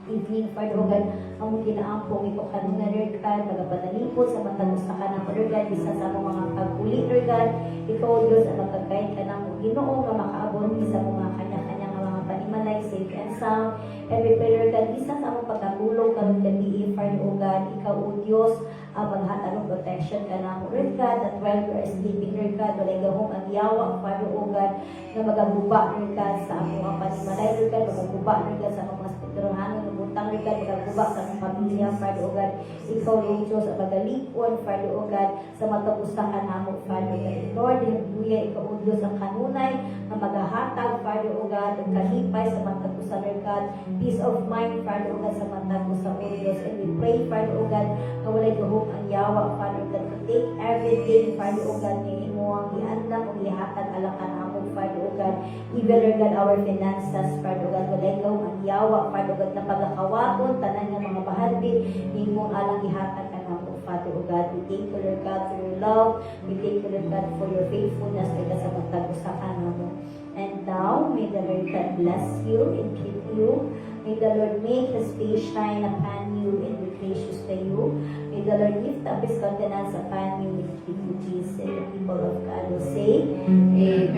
evening, Father, O God, ang mong ginaampong ito kanina, Lord God, magapadalipod sa matagusta ka na, Lord God, isa sa mga pag-uli, Lord God, ikaw, O Diyos, ang magkakain ka na mo, Ginoo, nga makaabot sa mga kanya-kanya nga mga panimalay, safe and sound, and we pray, Lord God, isa sa mga pagkatulong karong gabi, Father, O God, ikaw, O Diyos, ang maghatag ng protection ka na mo, Lord God, that while we are sleeping, Lord God, walay gahong ang yawa, Father, O God, na magaguba, Lord God, sa mga panimalay, Lord God, magaguba, Lord God, sa mga spiritualhanon, butang, Lord God, magaguba sa mga pamilya, Father, O God, ikaw, Lord Diyos, ang magalipon, Father, O God, sa matapustahan na mo, Father, O God, Lord, hallelujah, ikaw, O Diyos, ang kanunay, na maghahatag, Father, O God, ang kalipay sa matapustahan, Lord God, peace of mind, Father, O God, sa matapustahan, O Diyos, and we pray, Father, O God, na walay gahong ang yawa, Father God, to take everything, Father, O God, ni mo ang iandam o ihatag alakan amo, Father, O God, even, Lord God, our finances, Father, O God, walay gahong ang yawa, Father, O God, na pagkakawaton, tanan ng mga bahalbi, ni mo alang ihatag ka na mo, Father, O God. We thank you, Lord God, for your love. We thank you, Lord God, for your faithfulness, Lord God, sa magtagusakan na mo. And now, may the Lord God bless you and keep you. May the Lord make His face shine upon you and be gracious to you. May the Lord lift up His countenance upon you and give you peace. And the people of God will say, Amen.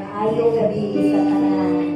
Maayong gabi sa tanan.